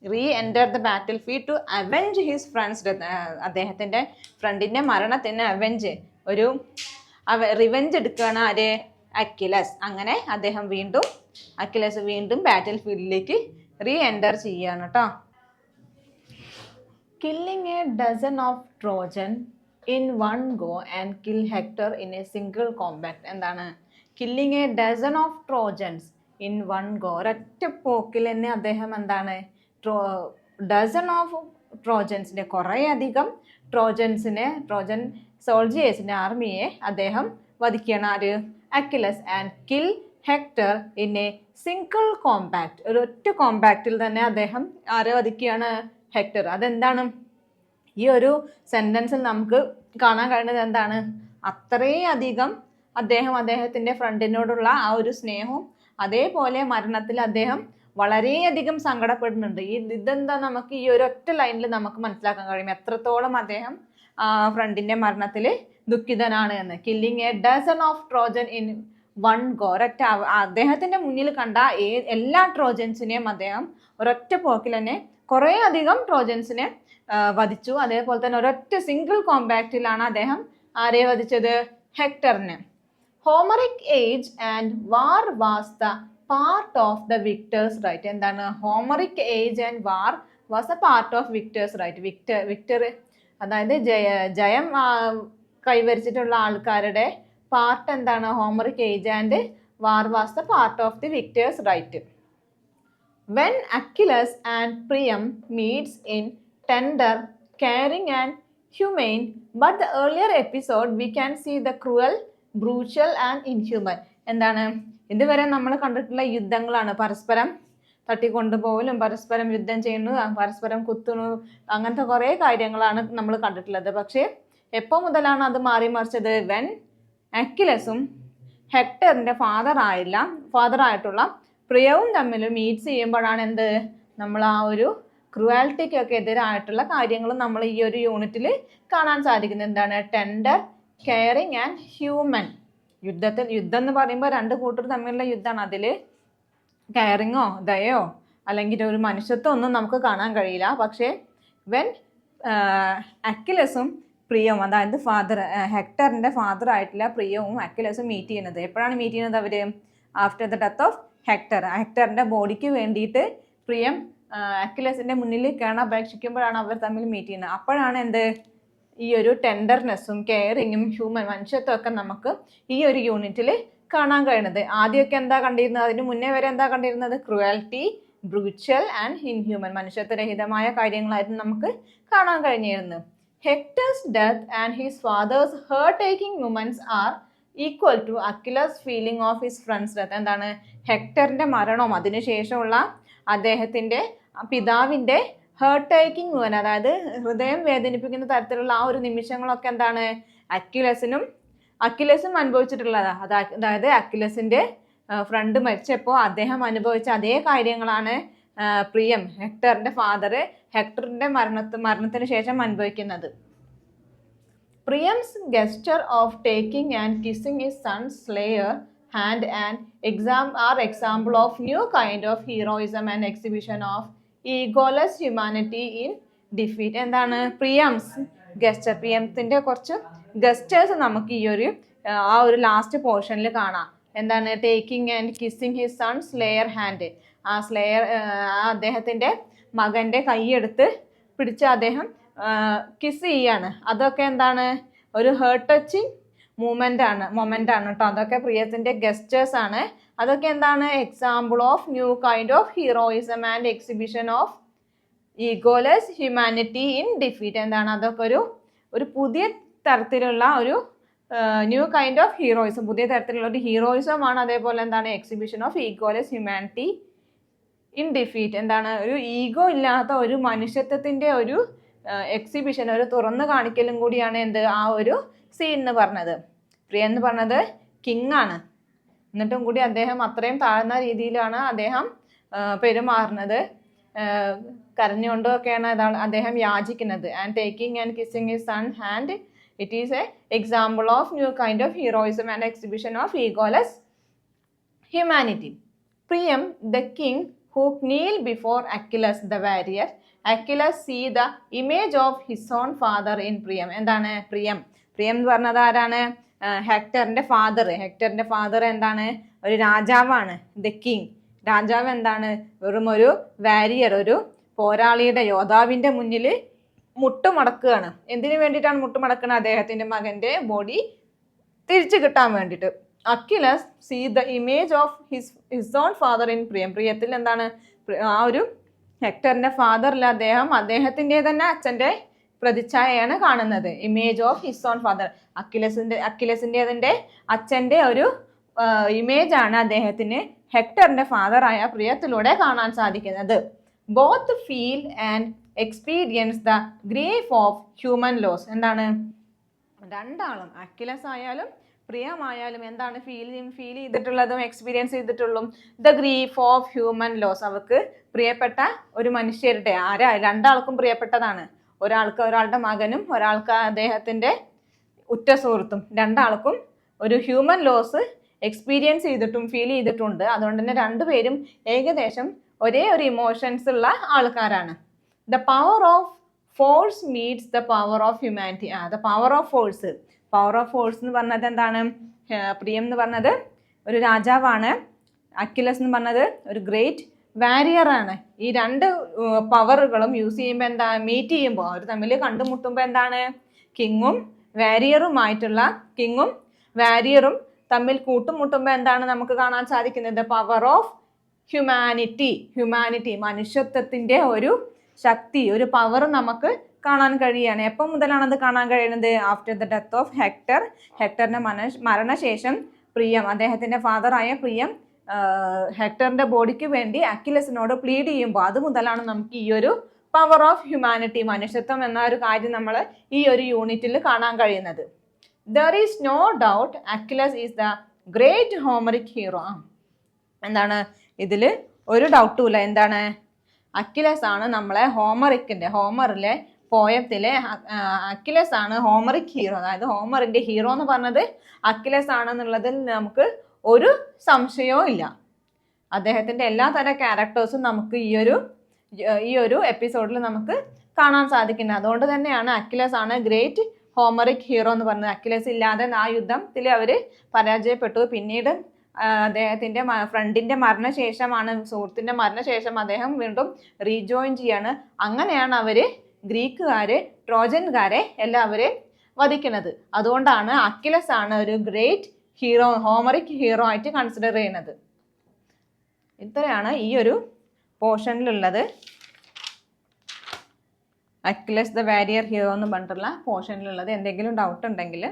Speaker 1: re-enter the battlefield to avenge his friends death. അദ്ദേഹത്തിന്റെ ഫ്രണ്ടിന്റെ മരണത്തിന് റിവെഞ്ച് എടുക്കുകയാണ് ആര്? അക്കിലസ്. അങ്ങനെ അക്കിലസ് വീണ്ടും ബാറ്റിൽ ഫീൽഡിലേക്ക് re-enter ചെയ്യാണ് കേട്ടോ. Killing a dozen of Trojan in one go and kill Hector in a single combat. എന്താണ്, killing a dozen of Trojans in one go. ഒരൊറ്റ പോക്കിൽ തന്നെ അദ്ദേഹം എന്താണ്, ഡസൺ ഓഫ് ട്രോജൻസിനെ, കുറേ അധികം ട്രോജൻ സോൾജിയേഴ്സിന്റെ ആർമിയെ അദ്ദേഹം വധിക്കുകയാണ്. ആര്? Achilles. And kill Hector in a single combat. ഒരൊറ്റ കോമ്പാക്റ്റിൽ തന്നെ അദ്ദേഹം ആരെ വധിക്കുകയാണ്? ഹെക്ടർ. അതെന്താണ്, ഈ ഒരു സെന്റൻസിൽ നമുക്ക് കാണാൻ കഴിയുന്നത് എന്താണ്, അത്രയധികം അദ്ദേഹത്തിന്റെ ഫ്രണ്ടിനോടുള്ള ആ ഒരു സ്നേഹവും അതേപോലെ മരണത്തിൽ അദ്ദേഹം വളരെയധികം സങ്കടപ്പെടുന്നുണ്ട്. ഇതെന്താ നമുക്ക് ഈ ഒരു ഒറ്റ ലൈനിൽ നമുക്ക് മനസ്സിലാക്കാൻ കഴിയും എത്രത്തോളം അദ്ദേഹം ഫ്രണ്ടിന്റെ മരണത്തിൽ ദുഃഖിതനാണ് എന്ന്. Killing A dozen of Trojan in one go. അദ്ദേഹത്തിന്റെ മുന്നിൽ കണ്ട എല്ലാ ട്രോജൻസിനെയും അദ്ദേഹം ഒരൊറ്റ പോക്കിൽ തന്നെ കുറേ അധികം ട്രോജൻസിനെ വധിച്ചു. അതേപോലെ തന്നെ ഒരൊറ്റ സിംഗിൾ കോമ്പാക്റ്റിലാണ് അദ്ദേഹം ആരെ വധിച്ചത്? ഹെക്ടറിനെ. Homeric age and war was the part of the victors right. എന്താണ്, Homeric age and war was a part of victors right. Victor അതായത് ജയം കൈവരിച്ചിട്ടുള്ള ആൾക്കാരുടെ പാർട്ട് എന്താണ്? Homeric age and war was the part of the victors right. When Achilles and Priam meets in tender, caring and humane, but the earlier episode we can see the cruel, brutal and inhuman. എന്താണ്, ഇതുവരെ നമ്മൾ കണ്ടിട്ടുള്ള യുദ്ധങ്ങളാണ്. പരസ്പരം തട്ടിക്കൊണ്ടുപോകലും പരസ്പരം യുദ്ധം ചെയ്യുന്നു, പരസ്പരം കുത്തുന്നു, അങ്ങനത്തെ കുറേ കാര്യങ്ങളാണ് നമ്മൾ കണ്ടിട്ടുള്ളത്. പക്ഷേ എപ്പോൾ മുതലാണ് അത് മാറി മറിച്ചത്? വെൻ അക്കിലസും ഹെക്ടറിന്റെ ഫാദർ ആയിട്ടുള്ള പ്രിയവും തമ്മിൽ മീറ്റ് ചെയ്യുമ്പോഴാണ് എന്ത് നമ്മൾ ആ ഒരു ക്രുവാലിറ്റിക്കൊക്കെ എതിരായിട്ടുള്ള കാര്യങ്ങൾ നമ്മൾ ഈ ഒരു യൂണിറ്റിൽ കാണാൻ സാധിക്കുന്നത്. എന്താണ്? Tender, caring and human. യുദ്ധം എന്ന് പറയുമ്പോൾ രണ്ട് കൂട്ടർ തമ്മിലുള്ള യുദ്ധമാണ്. അതിൽ കെയറിങ്ങോ ദയോ അല്ലെങ്കിൽ ഒരു മനുഷ്യത്വം ഒന്നും നമുക്ക് കാണാൻ കഴിയില്ല. പക്ഷേ വെൻ അക്കിലസും പ്രിയവും, അതായത് ഹെക്ടറിന്റെ ഫാദർ ആയിട്ടുള്ള പ്രിയവും അക്കിലസും മീറ്റ് ചെയ്യുന്നത് എപ്പോഴാണ് മീറ്റ് ചെയ്യുന്നത്? അവർ ആഫ്റ്റർ ദ ഡെത്ത് ഓഫ് ഹെക്ടറിന്റെ ബോഡിക്ക് വേണ്ടിയിട്ട് പ്രിയം അക്കിലസിന്റെ മുന്നിൽ കേണപേക്ഷിക്കുമ്പോഴാണ് അവർ തമ്മിൽ മീറ്റ് ചെയ്യുന്നത്. അപ്പോഴാണ് എന്ത് ഈ ഒരു ടെൻഡർനെസ്സും കെയറിങ്ങും ഹ്യൂമൻ മനുഷ്യത്വം ഒക്കെ നമുക്ക് ഈ ഒരു യൂണിറ്റിൽ കാണാൻ കഴിയുന്നത്. ആദ്യമൊക്കെ എന്താ കണ്ടിരുന്നത്? അതിന് മുന്നേ വരെ എന്താ കണ്ടിരുന്നത്? ക്രുവൽറ്റി, ബ്രൂച്ചൽ ആൻഡ് ഇൻഹ്യൂമൻ, മനുഷ്യത്വരഹിതമായ കാര്യങ്ങളായിരുന്നു നമുക്ക് കാണാൻ കഴിഞ്ഞിരുന്നത്. Hector's death and his father's heart taking moments are equal to Achilles feeling of his friend's death. എന്താണ്? ഹെക്ടറിന്റെ മരണവും അതിനുശേഷമുള്ള അദ്ദേഹത്തിന്റെ പിതാവിന്റെ ഹേർട്ട് ടേക്കിംഗ് മൂവൻ, അതായത് ഹൃദയം വേദനിപ്പിക്കുന്ന തരത്തിലുള്ള ആ ഒരു നിമിഷങ്ങളൊക്കെ എന്താണ് അക്കിലസും അനുഭവിച്ചിട്ടുള്ളതാ. അതായത് അക്കിലസിന്റെ ഫ്രണ്ട് മരിച്ചപ്പോൾ അദ്ദേഹം അനുഭവിച്ച അതേ കാര്യങ്ങളാണ് പ്രിയം, ഹെക്ടറിന്റെ ഫാദർ, ഹെക്ടറിന്റെ മരണത്തിന് ശേഷം അനുഭവിക്കുന്നത്. Priam's gesture of taking and kissing his son's slayer hand and example of new kind of heroism and exhibition of egoless humanity in defeat. എന്താണ്? പ്രിയത്തിന്റെ കുറച്ച് ഗസ്റ്റേഴ്സ് നമുക്ക് ഈ ഒരു ആ ഒരു ലാസ്റ്റ് പോർഷനിൽ കാണാം. എന്താണ്? Taking and kissing his sun slayer hand. ആ സ്ലേയർ അദ്ദേഹത്തിന്റെ മകന്റെ കൈയെടുത്ത് പിടിച്ച് അദ്ദേഹം കിസ് ചെയ്യാണ്. അതൊക്കെ എന്താണ്? ഒരു ഹേർട്ട് ടച്ചിങ് മൊമെന്റ് ആണ് കേട്ടോ. അതൊക്കെ പ്രിയത്തിന്റെ ഗസ്റ്റേഴ്സ് ആണ്. അതൊക്കെ എന്താണ്? Example of new kind of heroism and exhibition of egoless humanity in defeat. എന്താണ്? അതൊക്കെ ഒരു പുതിയ തരത്തിലുള്ള ഒരു ന്യൂ കൈൻഡ് ഓഫ് ഹീറോയിസം, പുതിയ തരത്തിലുള്ള ഒരു ഹീറോയിസം ആണ്. അതേപോലെ എന്താണ്? Exhibition of egoless humanity in defeat. എന്താണ്? ഒരു ഈഗോ ഇല്ലാത്ത ഒരു മനുഷ്യത്വത്തിന്റെ ഒരു എക്സിബിഷൻ, ഒരു തുറന്നു കാണിക്കലും കൂടിയാണ് എന്ത് ആ ഒരു സീൻ എന്ന് പറഞ്ഞത്. പ്രിയ എന്ന് പറഞ്ഞത് കിങ് ആണ്. എന്നിട്ടും കൂടി അദ്ദേഹം അത്രയും താഴ്ന്ന രീതിയിലാണ് അദ്ദേഹം പെരുമാറുന്നത്. കരഞ്ഞുകൊണ്ടൊക്കെയാണ് അദ്ദേഹം യാചിക്കുന്നത്. And taking and kissing his son hand, it is a example of new kind of heroism and exhibition of egoless humanity. Priam the king who kneel before Achilles the warrior. Achilles see the image of his own father in Priam. എന്താണ്? പ്രിയം എന്ന് പറഞ്ഞത് ആരാണ്? ഹെക്ടറിന്റെ ഫാദർ എന്താണ്? ഒരു രാജാവാണ്. ദ കിങ്, രാജാവ് എന്താണ്? വെറും ഒരു വാരിയർ, ഒരു പോരാളിയുടെ യോദ്ധാവിന്റെ മുന്നിൽ മുട്ടുമടക്കുകയാണ്. എന്തിനു വേണ്ടിയിട്ടാണ് മുട്ടുമടക്കുന്നത്? അദ്ദേഹത്തിന്റെ മകന്റെ ബോഡി തിരിച്ചു കിട്ടാൻ വേണ്ടിയിട്ട്. Achilles see the image of his own father in പ്രിയത്തിൽ എന്താണ്? ആ ഒരു ഹെക്ടറിന്റെ ഫാദറിൽ അദ്ദേഹത്തിന്റെ തന്നെ അച്ഛന്റെ പ്രതിച്ഛായയാണ് കാണുന്നത്. Image of his own father, അക്കിലസിന്റെ അച്ഛന്റെ ഒരു ഇമേജ് ആണ് അദ്ദേഹത്തിന് ഹെക്ടറിന്റെ ഫാദറായ പ്രിയത്തിലൂടെ കാണാൻ സാധിക്കുന്നത്. Both feel and experience the grief of human loss. എന്താണ്? രണ്ടാളും, അക്കിലസ് ആയാലും പ്രിയമായാലും എന്താണ് ഫീൽ ചെയ്തിട്ടുള്ളതും എക്സ്പീരിയൻസ് ചെയ്തിട്ടുള്ളതും? The grief of human loss. അവർക്ക് പ്രിയപ്പെട്ട ഒരു മനുഷ്യരുടെ, രണ്ടാൾക്കും പ്രിയപ്പെട്ടതാണ്. ഒരാളുടെ മകനും ഒരാൾക്ക് അദ്ദേഹത്തിന്റെ ഉറ്റ സുഹൃത്തും, രണ്ടാൾക്കും ഒരു ഹ്യൂമൻ ലോസ് എക്സ്പീരിയൻസ് ചെയ്തിട്ടും ഫീൽ ചെയ്തിട്ടുണ്ട്. അതുകൊണ്ട് തന്നെ രണ്ടുപേരും ഏകദേശം ഒരേ ഒരു ഇമോഷൻസ് ഉള്ള ആൾക്കാരാണ്. The power of force meats the power of humanity. The power of force എന്ന് പറഞ്ഞത് എന്താണ്? പ്രിയം എന്ന് പറഞ്ഞത് ഒരു രാജാവാണ്. അക്കിലസ് എന്ന് പറഞ്ഞത് ഒരു ഗ്രേറ്റ് വാരിയർ ആണ്. ഈ രണ്ട് പവറുകളും യൂസ് ചെയ്യുമ്പോൾ മീറ്റ് ചെയ്യുമ്പോൾ അവർ തമ്മിൽ കണ്ടുമുട്ടുമ്പോൾ എന്താണ്? കിങ്ങും വാരിയറും തമ്മിൽ കൂട്ടുമുട്ടുമ്പോൾ എന്താണ് നമുക്ക് കാണാൻ സാധിക്കുന്നത്? പവർ ഓഫ് ഹ്യൂമാനിറ്റി, മനുഷ്യത്വത്തിന്റെ ഒരു ശക്തി, ഒരു പവർ നമുക്ക് കാണാൻ കഴിയാണ്. എപ്പോൾ മുതലാണ് അത് കാണാൻ കഴിയുന്നത്? ആഫ്റ്റർ ദ ഡെത്ത് ഓഫ് ഹെക്ടറിന്റെ മരണശേഷം പ്രിയം, അദ്ദേഹത്തിന്റെ ഫാദറായ പ്രിയം ഹെക്ടറിന്റെ ബോഡിക്ക് വേണ്ടി അക്കിലസിനോട് പ്ലീഡ് ചെയ്യുമ്പോൾ അത് മുതലാണ് നമുക്ക് ഈ ഒരു പവർ ഓഫ് ഹ്യൂമാനിറ്റി, മനുഷ്യത്വം എന്ന ഒരു കാര്യം നമ്മൾ ഈ ഒരു യൂണിറ്റിൽ കാണാൻ കഴിയുന്നത്. There is no doubt Achilles is the great Homeric hero. എന്താണ് ഇതിൽ ഒരു ഡൗട്ടും ഇല്ല. എന്താണ് അക്കിലസ് ആണ് നമ്മളെ ഹോമറിലെ പോയത്തിലെ അക്കിലസ് ആണ് ഹോമറിക് ഹീറോ. അതായത് ഹോമറിന്റെ ഹീറോ എന്ന് പറഞ്ഞത് അക്കിലസ് ആണെന്നുള്ളതിൽ നമുക്ക് ഒരു സംശയവും ഇല്ല. അദ്ദേഹത്തിന്റെ എല്ലാ തരം ക്യാരക്ടേഴ്സും നമുക്ക് ഈ ഒരു എപ്പിസോഡിൽ നമുക്ക് കാണാൻ സാധിക്കുന്നത്. അതുകൊണ്ട് തന്നെയാണ് അക്കിലസ് ആണ് ഗ്രേറ്റ് ഹോമറിക് ഹീറോ എന്ന് പറഞ്ഞത്. അക്കിലസ് ഇല്ലാതെ ആ യുദ്ധത്തിൽ അവര് പരാജയപ്പെട്ടു. പിന്നീട് അദ്ദേഹത്തിന്റെ ഫ്രണ്ടിന്റെ മരണശേഷമാണ്, സുഹൃത്തിന്റെ മരണശേഷം അദ്ദേഹം വീണ്ടും റീജോയിൻ ചെയ്യാണ്. അങ്ങനെയാണ് അവര് ഗ്രീക്കുകാര് ട്രോജൻകാരെ എല്ലാവരെയും വധിക്കുന്നത്. അതുകൊണ്ടാണ് അക്കിലസ് ആണ് ഒരു ഗ്രേറ്റ് ഹീറോ, ഹോമറിക് ഹീറോ ആയിട്ട് കൺസിഡർ ചെയ്യുന്നത്. ഇത്രയാണ് ഈ ഒരു പോർഷനിലുള്ളത്. അക്കിലസ് ദ വാരിയർ ഹീറോ എന്ന് പറഞ്ഞിട്ടുള്ള പോർഷനിലുള്ളത്. എന്തെങ്കിലും ഡൗട്ട് ഉണ്ടെങ്കിൽ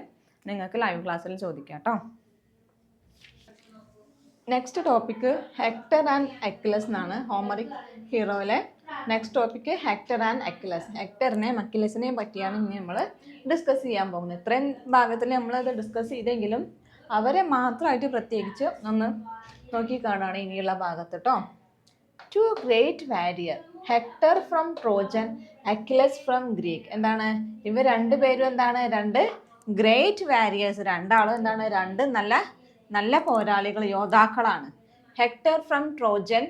Speaker 1: നിങ്ങൾക്ക് ലൈവ് ക്ലാസ്സിൽ ചോദിക്കാം കേട്ടോ. Next topic Hector and Achilles എന്നാണ്. ഹോമറിക് ഹീറോയിലെ next topic Hector and Achilles. ഹെക്ടറിനെയും അക്കിലസിനെയും പറ്റിയാണ് ഇനി നമ്മൾ ഡിസ്കസ് ചെയ്യാൻ പോകുന്നത്. ഇത്രയും ഭാഗത്തിൽ നമ്മളത് ഡിസ്കസ് ചെയ്തെങ്കിലും അവരെ മാത്രമായിട്ട് പ്രത്യേകിച്ച് ഒന്ന് നോക്കിക്കാണാണ് ഇനിയുള്ള ഭാഗത്ത് കേട്ടോ. Two great warrior, Hector from Trojan, Achilles from Greek. എന്താണ് ഇവർ രണ്ടുപേരും എന്താണ് രണ്ട് ഗ്രേറ്റ് വാരിയേഴ്സ്. രണ്ടാളും എന്താണ് രണ്ട് നല്ല പോരാളികൾ, യോദ്ധാക്കളാണ്. Hector from Trojan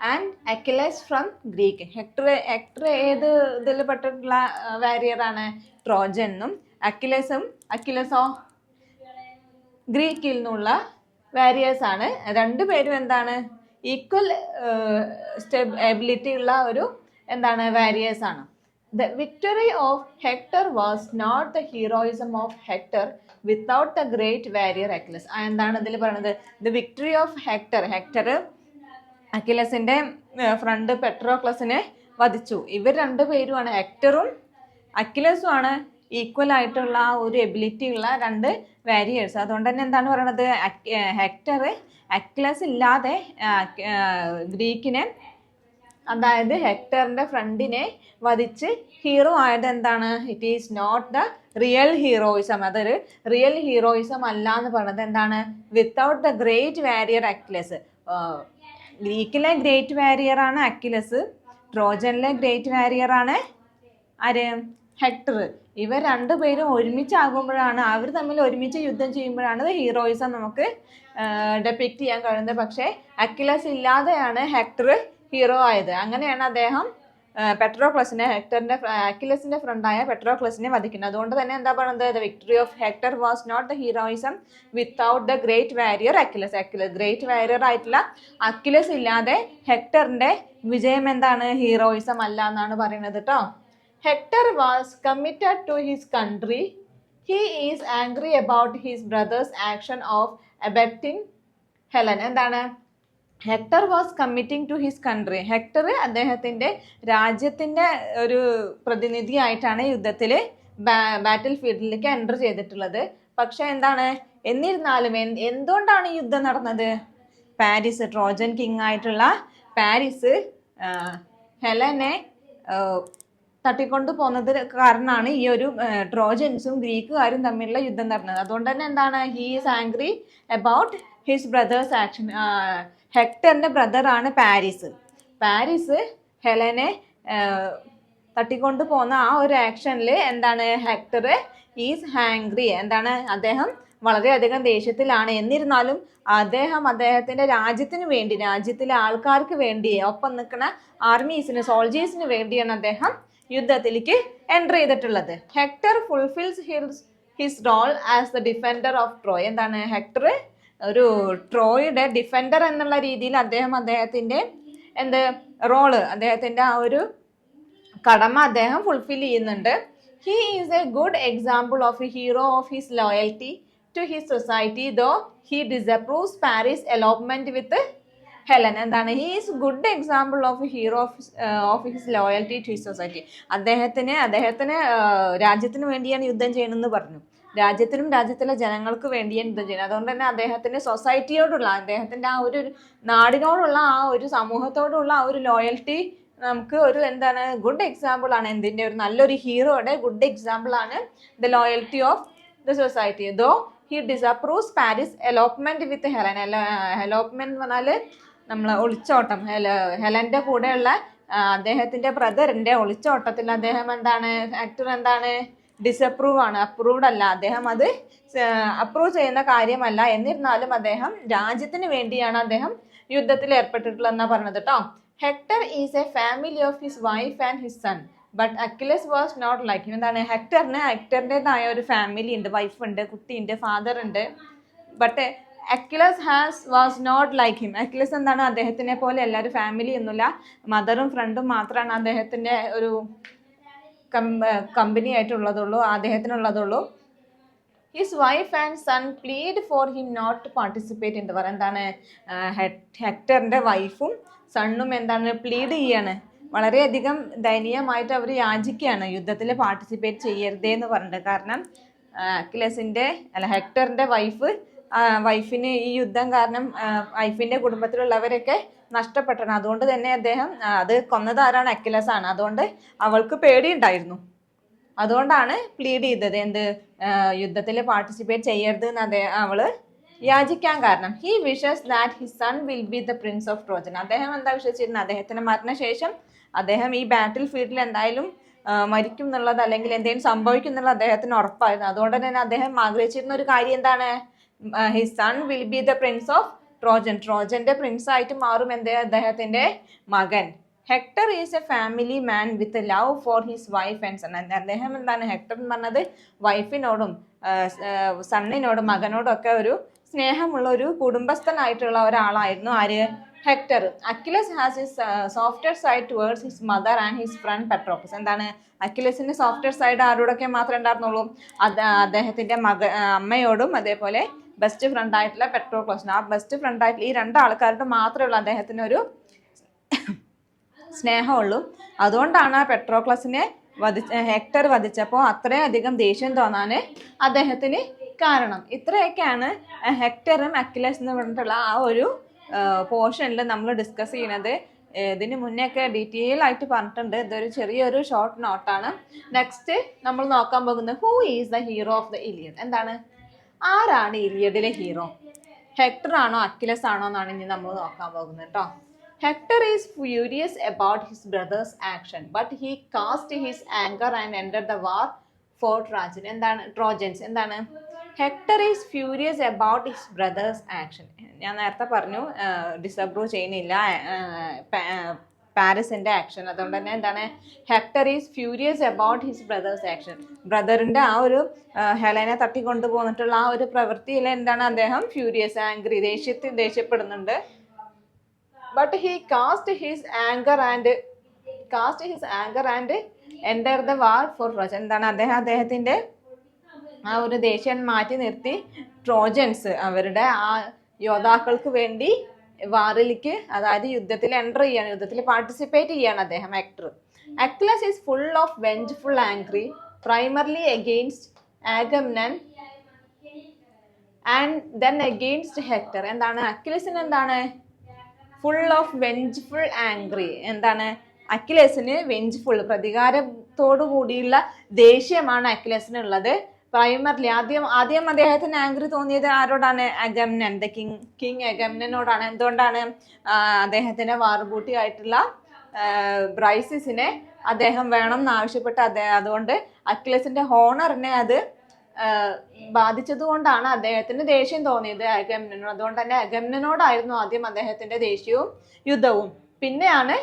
Speaker 1: and Achilles from Greek. Hector ഏത് ഇതിൽ പെട്ടിട്ടുള്ള വാരിയറാണ്? ട്രോജനും. അക്കിലസോ ഗ്രീക്കിൽ നിന്നുള്ള വാരിയേഴ്സ് ആണ്. രണ്ടുപേരും എന്താണ് ഈക്വൽ എബിലിറ്റി ഉള്ള ഒരു എന്താണ് വാരിയേഴ്സ് ആണ്. The victory of Hector was not the heroism of Hector without the great warrior Achilles. എന്താണ് ഇതിൽ പറയുന്നത്? The victory of Hector അക്കിലസിന്റെ ഫ്രണ്ട് പെട്രോക്ലസിനെ വധിച്ചു. ഇവർ രണ്ടുപേരുമാണ്, ഹെക്ടറും അക്കിലസും ആണ് ഈക്വൽ ആയിട്ടുള്ള ആ ഒരു എബിലിറ്റി ഉള്ള രണ്ട് വാരിയേഴ്സ്. അതുകൊണ്ട് തന്നെ എന്താണ് പറയണത്? ഹെക്ടർ അക്കിലസ് ഇല്ലാതെ ഗ്രീക്കിനെ, അതായത് ഹെക്ടറിന്റെ ഫ്രണ്ടിനെ വധിച്ച് ഹീറോ ആയത് എന്താണ്? It is not the real heroism. അതൊരു റിയൽ ഹീറോയിസം അല്ല എന്ന് പറയുന്നത് എന്താണ്? Without the great warrior Achilles. ഗ്രീക്കിലെ ഗ്രേറ്റ് വാരിയർ ആണ് അക്കിലസ്, ട്രോജനിലെ ഗ്രേറ്റ് വാരിയർ ആണ് ആര്? ഹെക്ടർ. ഇവർ രണ്ടുപേരും ഒരുമിച്ചാകുമ്പോഴാണ്, അവർ തമ്മിൽ ഒരുമിച്ച് യുദ്ധം ചെയ്യുമ്പോഴാണ് ഹീറോയിസം നമുക്ക് ഡെപിക്റ്റ് ചെയ്യാൻ കഴിയുന്നത്. പക്ഷേ അക്കിലസ് ഇല്ലാതെയാണ് ഹെക്ടർ ഹീറോ ആയത്. അങ്ങനെയാണ് അദ്ദേഹം അക്കിലസിന്റെ ഫ്രണ്ടായ പെട്രോക്ലസിനെ വധിക്കുന്നത്. അതുകൊണ്ട് തന്നെ എന്താ പറയുന്നത്? The victory of Hector was not the heroism without the great warrior Achilles. Great warrior ആയിട്ടുള്ള അക്കിലസ് ഇല്ലാതെ ഹെക്ടറിന്റെ വിജയം എന്താണ്? ഹീറോയിസം അല്ല എന്നാണ് പറയുന്നത് കേട്ടോ. Hector was committed to his country. He is angry about his brother's action of abducting Helen. എന്താണ്? Hector was committing to his country. Hector അദ്ദേഹത്തിന്റെ രാജ്യത്തിന്റെ ഒരു പ്രതിനിധിയായിട്ടാണ് യുദ്ധത്തിൽ ബാറ്റിൽ ഫീൽഡിലേക്ക് എൻ്റർ ചെയ്തിട്ടുള്ളത്. പക്ഷെ എന്താണ്, എന്നിരുന്നാലും എന്തുകൊണ്ടാണ് ഈ യുദ്ധം നടന്നത്? പാരീസ്, ട്രോജൻ കിങ് ആയിട്ടുള്ള പാരീസ് ഹെലനെ തട്ടിക്കൊണ്ടു പോകുന്നത് കാരണമാണ് ഈ ഒരു ട്രോജൻസും ഗ്രീക്കുകാരും തമ്മിലുള്ള യുദ്ധം നടന്നത്. അതുകൊണ്ട് തന്നെ എന്താണ്, he is angry about his brother's action. ഹെക്ടറിന്റെ ബ്രദറാണ് പാരീസ് ഹെലനെ തട്ടിക്കൊണ്ടു പോകുന്ന ആ ഒരു ആക്ഷനിൽ എന്താണ്, ഹെക്ടർ ഈസ് ഹാംഗ്രി. എന്താണ്, അദ്ദേഹം വളരെയധികം ദേഷ്യത്തിലാണ്. എന്നിരുന്നാലും അദ്ദേഹത്തിന്റെ രാജ്യത്തിന് വേണ്ടി, രാജ്യത്തിലെ ആൾക്കാർക്ക് വേണ്ടി, ഒപ്പം നിൽക്കുന്ന ആർമീസിന്, സോൾജേഴ്സിന് വേണ്ടിയാണ് അദ്ദേഹം യുദ്ധത്തിലേക്ക് എൻ്റർ ചെയ്തിട്ടുള്ളത്. Hector fulfils his role as the defender of Troy. എന്താണ്, ഹെക്ടർ ഒരു ട്രോയുടെ ഡിഫൻഡർ എന്നുള്ള രീതിയിൽ അദ്ദേഹത്തിന്റെ റോള്, അദ്ദേഹത്തിന്റെ ആ ഒരു കടമ അദ്ദേഹം ഫുൾഫിൽ ചെയ്യുന്നുണ്ട്. He is a good example of a hero of his loyalty to his society though he disapproves Paris elopement with Helen. എന്താണ്, he is good example of hero of his loyalty to his society. അദ്ദേഹത്തിന് രാജ്യത്തിന് വേണ്ടിയാണ് യുദ്ധം ചെയ്യണമെന്ന് പറഞ്ഞു. രാജ്യത്തിനും രാജ്യത്തിലെ ജനങ്ങൾക്ക് വേണ്ടിയാണ് യുദ്ധം ചെയ്യുന്നത്. അതുകൊണ്ട് തന്നെ അദ്ദേഹത്തിന്റെ സൊസൈറ്റിയോടുള്ള, അദ്ദേഹത്തിന്റെ ആ ഒരു നാടിനോടുള്ള, ആ ഒരു സമൂഹത്തോടുള്ള ആ ഒരു ലോയൽറ്റി നമുക്ക് ഒരു എന്താണ്, ഗുഡ് എക്സാമ്പിൾ ആണ്. എന്തിന്റെ, ഒരു നല്ലൊരു ഹീറോയുടെ ഗുഡ് എക്സാമ്പിൾ ആണ് the loyalty of the society. Though he disapproves Paris elopement with Helen. Elopement എന്ന് പറഞ്ഞാൽ നമ്മൾ ഒളിച്ചോട്ടം. ഹെലന്റെ കൂടെയുള്ള അദ്ദേഹത്തിന്റെ ബ്രദറിന്റെ ഒളിച്ചോട്ടത്തിൽ അദ്ദേഹം എന്താണ്, ആക്ടർ എന്താണ്, ഡിസപ്രൂവ് ആണ്, അപ്രൂവ്ഡ് അല്ല. അദ്ദേഹം അത് അപ്രൂവ് ചെയ്യുന്ന കാര്യമല്ല. എന്നിരുന്നാലും അദ്ദേഹം രാജ്യത്തിന് വേണ്ടിയാണ് അദ്ദേഹം യുദ്ധത്തിൽ ഏർപ്പെട്ടിട്ടുള്ളതെന്നാ പറഞ്ഞത് കേട്ടോ. Hector is a family of his wife and his son but Achilles was not like him. എന്താണ്, ഹെക്ടറിൻ്റെതായ ഒരു ഫാമിലി ഉണ്ട്, വൈഫ് ഉണ്ട്, കുട്ടിയുണ്ട്, ഫാദർ ഉണ്ട്. But Achilles was not like him. Achilles എന്താണ്, അദ്ദേഹത്തിനെ പോലെ എല്ലാവരും ഫാമിലി ഒന്നുമില്ല, മദറും ഫ്രണ്ടും മാത്രമാണ് അദ്ദേഹത്തിൻ്റെ ഒരു കമ്പനി ആയിട്ടുള്ളതുള്ളൂ, അദ്ദേഹത്തിനുള്ളതുള്ളൂ. His wife and son plead for him not to participate എന്ന് പറയാം. എന്താണ്, ഹെക്ടറിൻ്റെ വൈഫും സണ്ണും എന്താണ്, പ്ലീഡ് ചെയ്യാണ്, വളരെയധികം ദയനീയമായിട്ട് അവർ യാചിക്കുകയാണ് യുദ്ധത്തിൽ പാർട്ടിസിപ്പേറ്റ് ചെയ്യരുതേ എന്ന് പറഞ്ഞിട്ട്. കാരണം ഹെക്ടറിൻ്റെ വൈഫിന് ഈ യുദ്ധം കാരണം വൈഫിൻ്റെ കുടുംബത്തിലുള്ളവരൊക്കെ നഷ്ടപ്പെട്ടാണ്. അതുകൊണ്ട് തന്നെ അദ്ദേഹം അത് കൊന്നത് ആരാണ്, അക്വിലസ് ആണ്. അതുകൊണ്ട് അവൾക്ക് പേടിയുണ്ടായിരുന്നു. അതുകൊണ്ടാണ് പ്ലീഡ് ചെയ്തത്, എന്ത്, യുദ്ധത്തിൽ പാർട്ടിസിപ്പേറ്റ് ചെയ്യരുത് എന്ന് അവള് യാചിക്കാൻ കാരണം. He wishes that his son will be the prince of Trojan. അദ്ദേഹം എന്താ വിശ്വസിച്ചിരുന്നത്, അദ്ദേഹത്തിന്റെ മരണശേഷം അദ്ദേഹം ഈ ബാറ്റിൽ ഫീൽഡിൽ എന്തായാലും മരിക്കും എന്നുള്ളത്, അല്ലെങ്കിൽ എന്തെങ്കിലും സംഭവിക്കും എന്നുള്ളത് അദ്ദേഹത്തിന് ഉറപ്പായിരുന്നു. അതുകൊണ്ട് തന്നെ അദ്ദേഹം ആഗ്രഹിച്ചിരുന്ന ഒരു കാര്യം എന്താണ്, his son will be the prince of Trojan, ട്രോജന്റെ പ്രിൻസ് ആയിട്ട് മാറും അദ്ദേഹത്തിന്റെ മകൻ. Hector is a family man with love for his wife and son. അദ്ദേഹം എന്താണ്, ഹെക്ടർ എന്ന് പറഞ്ഞത് വൈഫിനോടും സണ്ണിനോടും മകനോടും ഒക്കെ ഒരു സ്നേഹമുള്ള ഒരു കുടുംബസ്ഥനായിട്ടുള്ള ഒരാളായിരുന്നു ആര്, ഹെക്ടർ. Achilles has his softer side towards his mother and his friend Patroclus. എന്താണ്, അക്വിലസിന്റെ സോഫ്റ്റർ സൈഡ് ആരോടൊക്കെ മാത്രമേ ഉണ്ടായിരുന്നുള്ളൂ, അദ്ദേഹത്തിന്റെ അമ്മയോടും അതേപോലെ ബെസ്റ്റ് ഫ്രണ്ട് ആയിട്ടുള്ള പെട്രോക്ലസിന്. ആ ബെസ്റ്റ് ഫ്രണ്ട് ആയിട്ടുള്ള ഈ രണ്ടാൾക്കാരുടെ മാത്രമേ ഉള്ളൂ അദ്ദേഹത്തിന് ഒരു സ്നേഹമുള്ളൂ. അതുകൊണ്ടാണ് പെട്രോക്ലസിനെ ഹെക്ടർ വധിച്ചപ്പോൾ അത്രയധികം ദേഷ്യം തോന്നാൻ അദ്ദേഹത്തിന് കാരണം. ഇത്രയൊക്കെയാണ് ഹെക്ടറും അക്വിലസ് എന്ന് പറഞ്ഞിട്ടുള്ള ആ ഒരു പോർഷനിൽ നമ്മൾ ഡിസ്കസ് ചെയ്യുന്നത്. ഇതിന് മുന്നേയൊക്കെ ഡീറ്റെയിൽ ആയിട്ട് പറഞ്ഞിട്ടുണ്ട്. ഇതൊരു ചെറിയൊരു ഷോർട്ട് നോട്ടാണ്. നെക്സ്റ്റ് നമ്മൾ നോക്കാൻ പോകുന്നത് who is the hero of the Iliad. എന്താണ്, ആരാണ് ഇലിയഡിലെ ഹീറോ, ഹെക്ടർ ആണോ അക്വിലസ് ആണോ എന്നാണ് ഇനി നമ്മൾ നോക്കാൻ പോകുന്നത് കേട്ടോ. Hector is furious about his brother's action, but he cast his anger and ended the war for Trojan. Trojans. എന്താണ്, Hector is furious about his brother's action. ഞാൻ നേരത്തെ പറഞ്ഞു ഡിസപ്രൂവ് ചെയ്യുന്നില്ല പാരിസിന്റെ ആക്ഷൻ. അതുകൊണ്ട് തന്നെ എന്താണ്, Hector is furious about his brother's action. ബ്രദറിന്റെ ആ ഒരു ഹെലനെ തട്ടിക്കൊണ്ടു പോന്നിട്ടുള്ള ആ ഒരു പ്രവൃത്തിയിൽ എന്താണ്, അദ്ദേഹം ഫ്യൂരിയസ്, ആംഗ്രി, ദേഷ്യപ്പെടുന്നുണ്ട്. But he cast his anger and entered the war for Trojan. എന്താണ്, അദ്ദേഹത്തിന്റെ ആ ഒരു ദേഷ്യം മാറ്റി നിർത്തി ട്രോജൻസ് അവരുടെ ആ യോദ്ധാക്കൾക്ക് വേണ്ടി വാറിലേക്ക്, അതായത് യുദ്ധത്തിൽ എൻ്റർ ചെയ്യാണ്, യുദ്ധത്തിൽ പാർട്ടിസിപ്പേറ്റ് ചെയ്യാണ് അദ്ദേഹം, Hector. Achilles is full of vengeful angry primarily against Agamemnon and then against Hector. എന്താണ്, അക്വിലസിന് എന്താണ്, ഫുൾ ഓഫ് വെഞ്ച്ഫുൾ ആംഗ്രി. എന്താണ്, അക്വിലസിന് വെഞ്ച്ഫുൾ, പ്രതികാരത്തോടു കൂടിയുള്ള ദേഷ്യമാണ് അക്വിലസിനുള്ളത്. പ്രൈമർലി ആദ്യം അദ്ദേഹത്തിന് ആംഗ്രി തോന്നിയത് ആരോടാണ്, അഗംനൻ, ദ കിങ് അഗംനനോടാണ്. എന്തുകൊണ്ടാണ്, അദ്ദേഹത്തിന്റെ വാർബൂട്ടി ആയിട്ടുള്ള ബ്രൈസിസിനെ അദ്ദേഹം വേണം എന്നാവശ്യപ്പെട്ട് അതുകൊണ്ട് അക്വിലസിന്റെ ഹോണറിനെ അത് ബാധിച്ചത് കൊണ്ടാണ് അദ്ദേഹത്തിന് ദേഷ്യം തോന്നിയത് അഗംനനോട്. അതുകൊണ്ട് തന്നെ അഗംനനോടായിരുന്നു ആദ്യം അദ്ദേഹത്തിന്റെ ദേഷ്യവും യുദ്ധവും. പിന്നെയാണ്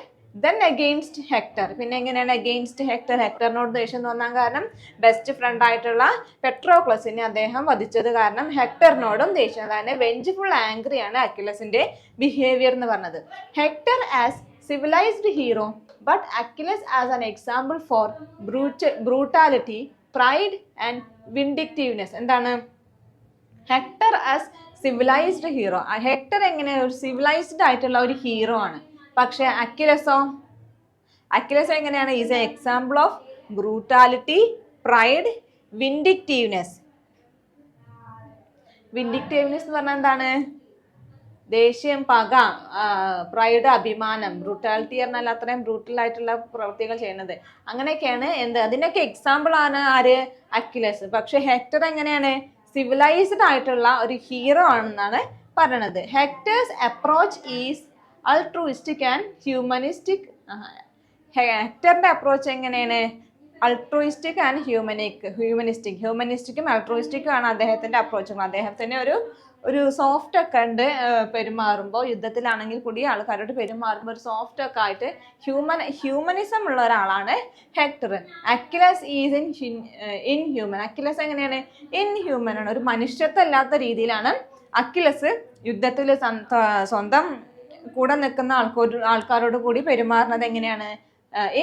Speaker 1: ദെൻ അഗെയിൻസ്റ്റ് ഹെക്ടർ. പിന്നെ എങ്ങനെയാണ് അഗെയിൻസ്റ്റ് ഹെക്ടർ, ഹെക്ടറിനോട് ദേഷ്യം തോന്നാൻ കാരണം ബെസ്റ്റ് ഫ്രണ്ട് ആയിട്ടുള്ള പെട്രോക്ലസിനെ അദ്ദേഹം വധിച്ചത് കാരണം ഹെക്ടറിനോടും ദേഷ്യം. അതായത് വെഞ്ച്ഫുൾ ആംഗ്രിയാണ് അക്വിലസിന്റെ ബിഹേവിയർ എന്ന് പറഞ്ഞത്. Hector as civilized hero, but Achilles as an example for brutality, pride and vindictiveness. എന്താണ്, Hector as civilised hero. Hector എങ്ങനെ ഒരു സിവിലൈസ്ഡ് ആയിട്ടുള്ള ഒരു ഹീറോ ആണ്. പക്ഷെ അക്വിലസ് എങ്ങനെയാണ്, is a example of brutality, pride, vindictiveness. Vindictiveness എന്ന് പറഞ്ഞാൽ എന്താണ്, ദേഷ്യം, പക, പ്രൈഡ്, അഭിമാനം. ബ്രൂട്ടാലിറ്റി പറഞ്ഞാൽ അത്രയും ബ്രൂട്ടൽ ആയിട്ടുള്ള പ്രവൃത്തികൾ ചെയ്യുന്നത്. അങ്ങനെയൊക്കെയാണ് അതിനൊക്കെ എക്സാമ്പിൾ ആണ് ആര്, അക്വിലസ്. പക്ഷെ ഹെക്ടർ എങ്ങനെയാണ്, സിവിലൈസ്ഡ് ആയിട്ടുള്ള ഒരു ഹീറോ ആണെന്നാണ് പറയണത്. Hector's approach is altruistic and humanistic. ഹെക്ടറിന്റെ അപ്രോച്ച് എങ്ങനെയാണ്? അൾട്രൂയിസ്റ്റിക് ആൻഡ് ഹ്യൂമനിസ്റ്റിക്കും അൾട്രൂയിസ്റ്റിക്കും ആണ് അദ്ദേഹത്തിന്റെ അപ്രോച്ചുകൾ. അദ്ദേഹത്തിന് ഒരു സോഫ്റ്റ് ഒക്കെ ഉണ്ട് പെരുമാറുമ്പോൾ, യുദ്ധത്തിലാണെങ്കിൽ കൂടി ആൾക്കാരോട് പെരുമാറുമ്പോൾ ഒരു സോഫ്റ്റ് ഒക്കെ ആയിട്ട് ഹ്യൂമനിസം ഉള്ള ഒരാളാണ് Hector. Achilles is inhuman. Achilles എങ്ങനെയാണ്? ഇൻഹ്യൂമൻ ആണ്, ഒരു മനുഷ്യത്വമില്ലാത്ത രീതിയിലാണ് അക്വിലസ് യുദ്ധത്തിൽ സ്വന്തം കൂടെ നിൽക്കുന്ന ആൾക്കാരോട് കൂടി പെരുമാറുന്നത് എങ്ങനെയാണ്?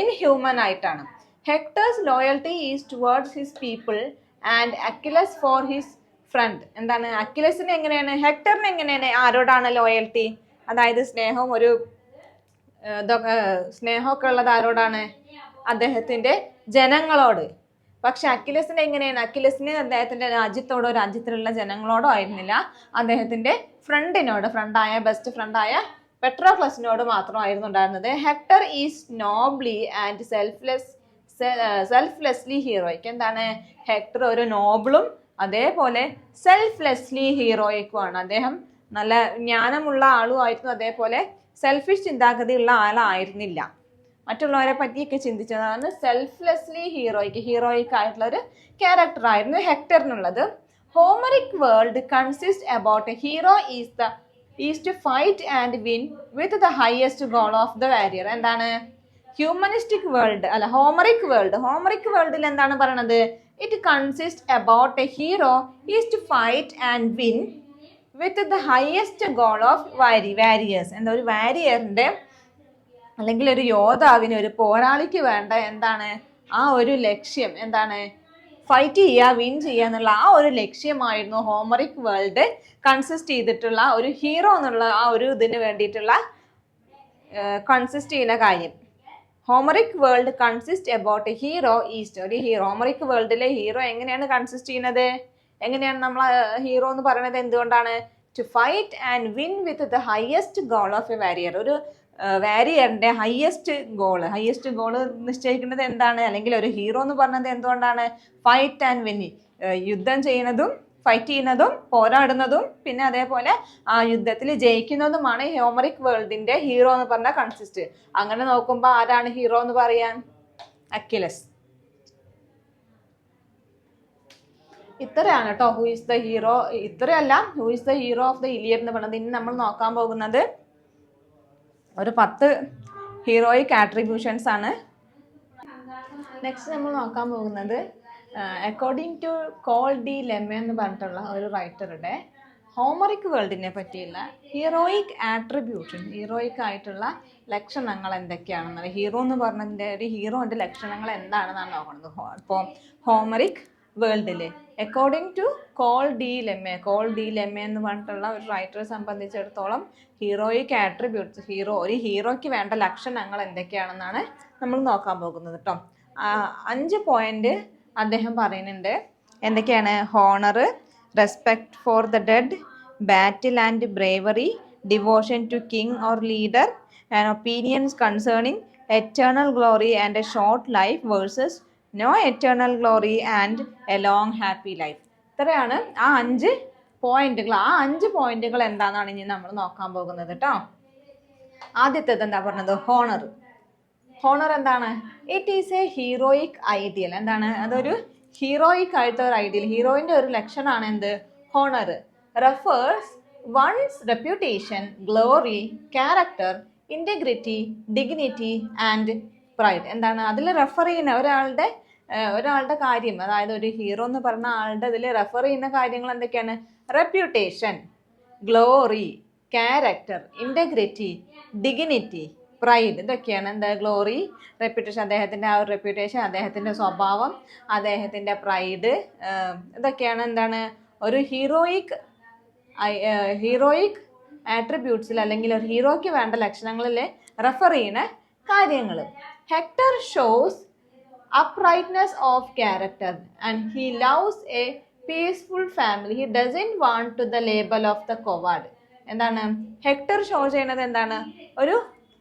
Speaker 1: ഇൻഹ്യൂമൻ ആയിട്ടാണ്. Hector's loyalty is towards his people and Achilles for his friend. എന്താണ്? അക്വിലസിന് എങ്ങനെയാണ്? ഹെക്ടറിന് എങ്ങനെയാണ്? ആരോടാണ് ലോയൽറ്റി? അതായത് സ്നേഹമൊക്കെ ഉള്ളത് ആരോടാണ്? അദ്ദേഹത്തിന്റെ ജനങ്ങളോട്. പക്ഷെ അക്വിലസിന് എങ്ങനെയാണ്? അക്വിലസിന് അദ്ദേഹത്തിന്റെ രാജ്യത്തിലുള്ള ജനങ്ങളോടോ ആയിരുന്നില്ല, അദ്ദേഹത്തിന്റെ ഫ്രണ്ടായ ബെസ്റ്റ് ഫ്രണ്ടായ പെട്രോക്ലസിനോട് മാത്രമായിരുന്നു ഉണ്ടായിരുന്നത്. Hector is nobly and selflessly heroic. എന്താണ്? ഹെക്ടർ ഒരു നോബിളും അതേപോലെ സെൽഫ്ലെസ്ലി ഹീറോയിക്കുമാണ്. അദ്ദേഹം നല്ല ജ്ഞാനമുള്ള ആളുമായിരുന്നു, അതേപോലെ സെൽഫിഷ് ചിന്താഗതിയുള്ള ആളായിരുന്നില്ല. മറ്റുള്ളവരെ പറ്റിയൊക്കെ ചിന്തിച്ചതാണ്. സെൽഫ്ലെസ്ലി ഹീറോയിക് ആയിട്ടുള്ള ഒരു ക്യാരക്ടർ ആയിരുന്നു ഹെക്ടറിനുള്ളത്. Homeric world consist about a hero is to fight and win with the highest goal of the warrior. എന്താണ്? ഹ്യൂമനിസ്റ്റിക് വേൾഡ് അല്ല, ഹോമറിക് വേൾഡിൽ എന്താണ് പറയണത്? It consist about a hero is to fight and win with the highest goal of warriors. എന്താ? ഒരു വാരിയറിന്റെ അല്ലെങ്കിൽ ഒരു യോദ്ധാവിന്, ഒരു പോരാളിക്ക് വേണ്ട എന്താണ്? ആ ഒരു ലക്ഷ്യം എന്താണ്? ഫൈറ്റ് ചെയ്യുക, വിൻ ചെയ്യുക എന്നുള്ള ആ ഒരു ലക്ഷ്യമായിരുന്നു ഹോമറിക് വേൾഡ് കൺസിസ്റ്റ് ചെയ്തിട്ടുള്ള ഒരു ഹീറോ എന്നുള്ള ആ ഒരു ഇതിന് വേണ്ടിയിട്ടുള്ള കൺസിസ്റ്റ് ചെയ്യുന്ന കാര്യം. Homeric world consist about a hero east. ഒരു ഹോമറിക് വേൾഡിലെ ഹീറോ എങ്ങനെയാണ് കൺസിസ്റ്റ് ചെയ്യുന്നത്? എങ്ങനെയാണ് നമ്മൾ ഹീറോ എന്ന് പറയുന്നത്? എന്തുകൊണ്ടാണ്? To fight and win with the highest goal of a warrior. ഒരു വാരിയറിന്റെ ഹയസ്റ്റ് ഗോള് നിശ്ചയിക്കുന്നത് എന്താണ്? അല്ലെങ്കിൽ ഒരു ഹീറോ എന്ന് പറഞ്ഞത് എന്തുകൊണ്ടാണ്? ഫൈറ്റ് ആൻഡ് വിൻ, യുദ്ധം ചെയ്യുന്നതും ഫൈറ്റ് ചെയ്യുന്നതും പോരാടുന്നതും പിന്നെ അതേപോലെ ആ യുദ്ധത്തിൽ ജയിക്കുന്നതുമാണ് ഹോമറിക് വേൾഡിന്റെ ഹീറോ എന്ന് പറഞ്ഞാൽ കൺസിസ്റ്റ്. അങ്ങനെ നോക്കുമ്പോൾ ആരാണ് ഹീറോ എന്ന് പറയാൻ? അക്വിലസ്. ഇത്രയാണ് കേട്ടോ ഹു ഈസ് ദ ഹീറോ. ഇത്രയല്ല, who is the hero of the Iliad എന്ന് പറയുന്നത്. ഇനി നമ്മൾ നോക്കാൻ പോകുന്നത് ഒരു 10 ഹീറോയിക് ആട്രിബ്യൂഷൻസ് ആണ്. നെക്സ്റ്റ് നമ്മൾ നോക്കാൻ പോകുന്നത് അക്കോർഡിംഗ് ടു കോൾ ഡി ലെമ്മെ എന്ന് പറഞ്ഞിട്ടുള്ള ഒരു റൈറ്ററുടെ ഹോമറിക് വേൾഡിനെ പറ്റിയുള്ള ഹീറോയിക് ആട്രിബ്യൂഷൻ, ഹീറോയിക് ആയിട്ടുള്ള ലക്ഷണങ്ങൾ എന്തൊക്കെയാണെന്നത്. ഹീറോ എന്ന് പറഞ്ഞതിൻ്റെ ഒരു ഹീറോൻ്റെ ലക്ഷണങ്ങൾ എന്താണെന്നാണ് നോക്കുന്നത്. ഇപ്പോൾ ഹോമറിക് വേൾഡിൽ അക്കോർഡിംഗ് ടു കോൾ ഡി ലെമ്മെ എന്ന് പറഞ്ഞിട്ടുള്ള ഒരു റൈറ്ററെ സംബന്ധിച്ചിടത്തോളം ഹീറോയിക് ആട്രിബ്യൂട്ട്സ്, ഒരു ഹീറോയ്ക്ക് വേണ്ട ലക്ഷണങ്ങൾ എന്തൊക്കെയാണെന്നാണ് നമ്മൾ നോക്കാൻ പോകുന്നത് കേട്ടോ. 5 പോയിന്റ് അദ്ദേഹം പറയുന്നുണ്ട്. എന്തൊക്കെയാണ്? Honour, respect for the dead, battle and bravery, devotion to king or leader, and opinions concerning eternal glory and a short life versus no eternal glory and a long happy life. ഇത്രയാണ് ആ 5 പോയിന്റുകൾ. ആ 5 പോയിന്റുകൾ എന്താണെന്നാണ് ഇനി നമ്മൾ നോക്കാൻ പോകുന്നത് കേട്ടോ. ആദ്യത്തേത് എന്താ പറഞ്ഞത്? ഹോണർ എന്താണ്? It is A heroic ideal. എന്താണ്? അതൊരു ഹീറോയിക് ആയിട്ട് ഒരു ഐഡിയൽ, ഹീറോയിന്റെ ഒരു ലക്ഷണമാണ് എന്ത്? Honour. Refers one's reputation, glory, character, integrity, dignity and pride. എന്താണ്? അതിൽ റെഫർ ചെയ്യുന്ന ഒരാളുടെ കാര്യം, അതായത് ഒരു ഹീറോ എന്ന് പറഞ്ഞ ആളുടെ ഇതിൽ റെഫർ ചെയ്യുന്ന കാര്യങ്ങൾ എന്തൊക്കെയാണ്? Reputation, glory, character, integrity, dignity, pride. ഇതൊക്കെയാണ് എന്താ? ഗ്ലോറി, റെപ്യൂട്ടേഷൻ, അദ്ദേഹത്തിൻ്റെ ആ ഒരു റെപ്യൂട്ടേഷൻ, അദ്ദേഹത്തിൻ്റെ സ്വഭാവം, അദ്ദേഹത്തിൻ്റെ പ്രൈഡ്, ഇതൊക്കെയാണ് എന്താണ്? ഒരു ഹീറോയിക് ആട്രിബ്യൂട്ട്സിൽ അല്ലെങ്കിൽ ഒരു ഹീറോയ്ക്ക് വേണ്ട ലക്ഷണങ്ങളിൽ റെഫർ ചെയ്യുന്ന കാര്യങ്ങൾ. Hector shows uprightness of character and he loves a peaceful family. He doesn't want to the label of the coward. എന്താണ്? ഹെക്ടർ ഷോ ചെയ്യുന്നത് എന്താണ്? ഒരു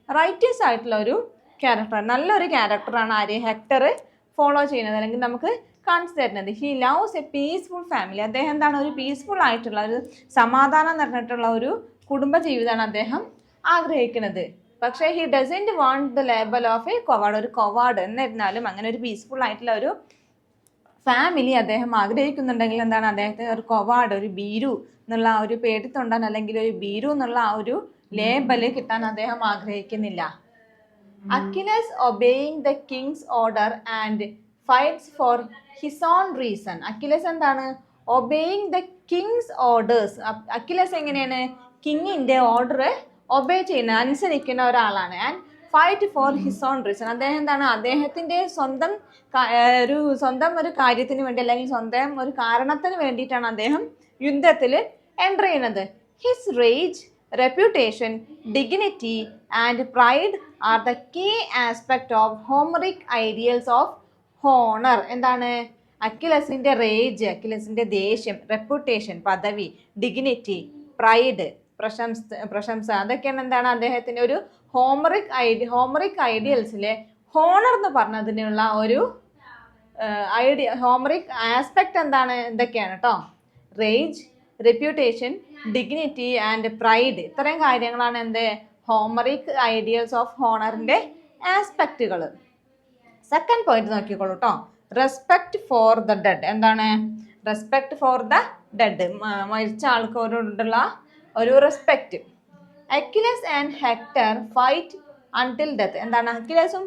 Speaker 1: റൈറ്റസ് ആയിട്ടുള്ള ഒരു ക്യാരക്ടർ, നല്ലൊരു ക്യാരക്ടറാണ് ആര്? ഹെക്ടർ ഫോളോ ചെയ്യുന്നത്, അല്ലെങ്കിൽ നമുക്ക് കാണിച്ചു തരുന്നത്. He loves A peaceful family. അദ്ദേഹം എന്താണ്, ഒരു പീസ്ഫുൾ ആയിട്ടുള്ള ഒരു സമാധാനം നിറഞ്ഞിട്ടുള്ള ഒരു കുടുംബ ജീവിതമാണ് അദ്ദേഹം ആഗ്രഹിക്കുന്നത്. പക്ഷേ he doesn't want the label of a coward, ഒരു കൊവാർഡ്. എന്നിരുന്നാലും അങ്ങനെ ഒരു പീസ്ഫുൾ ആയിട്ടുള്ള ഒരു ഫാമിലി അദ്ദേഹം ആഗ്രഹിക്കുന്നുണ്ടെങ്കിൽ എന്താണ്, അദ്ദേഹത്തിന് ഒരു കൊവാർഡ്, ഒരു ഭീരു എന്നുള്ള ആ ഒരു പേടിത്തൊണ്ടാൻ അല്ലെങ്കിൽ ഒരു ഭീരു എന്നുള്ള ആ ഒരു ലേബല് കിട്ടാൻ അദ്ദേഹം ആഗ്രഹിക്കുന്നില്ല. Achilles obeying the king's order and fights for his own reason. Achilles എന്താണ്, obeying the king's orders. Achilles എങ്ങനെയാണ്, കിങ്ങിന്റെ ഓർഡർ ഒബേ ചെയ്യുന്ന, അനുസരിക്കുന്ന ഒരാളാണ്. And fight for his own reason. അദ്ദേഹം എന്താണ്, അദ്ദേഹത്തിന്റെ സ്വന്തം ഒരു കാര്യത്തിന് വേണ്ടി അല്ലെങ്കിൽ സ്വന്തം ഒരു കാരണത്തിന് വേണ്ടിയിട്ടാണ് അദ്ദേഹം യുദ്ധത്തിൽ എൻ്റർ ചെയ്യുന്നത്. His rage, reputation, dignity and pride are the key aspect of Homeric ideals of honour. എന്താണ്, അക്കിലസിന്റെ റേജ്, അക്കിലസിന്റെ ദേഷ്യം, റെപ്യൂട്ടേഷൻ പദവി, ഡിഗ്നിറ്റി, പ്രൈഡ് പ്രശംസ, അതൊക്കെയാണ് എന്താണ് അദ്ദേഹത്തിന്റെ ഒരു ഹോമറിക് ഐഡിയൽസിലെ ഹോണർ എന്ന് പറഞ്ഞതിനുള്ള ഒരു ഹോമറിക് ആസ്പെക്ട് എന്താണ്, ഇതൊക്കെയാണ് കേട്ടോ. Rage, reputation, dignity and pride, ഇത്രയും കാര്യങ്ങളാണ് എന്ത് ഹോമറിക് ഐഡിയൽസ് ഓഫ് ഹോണറിന്റെ ആസ്പെക്റ്റുകൾ. സെക്കൻഡ് പോയിന്റ് നോക്കിക്കോളൂ കേട്ടോ. Respect for the dead. എന്താണ്, റെസ്പെക്ട് ഫോർ ദ ഡെഡ്, മരിച്ച ആൾക്കാരോടുള്ള ഒരു respect. Achilles and Hector fight until death. എന്താണ്, അക്കിലസും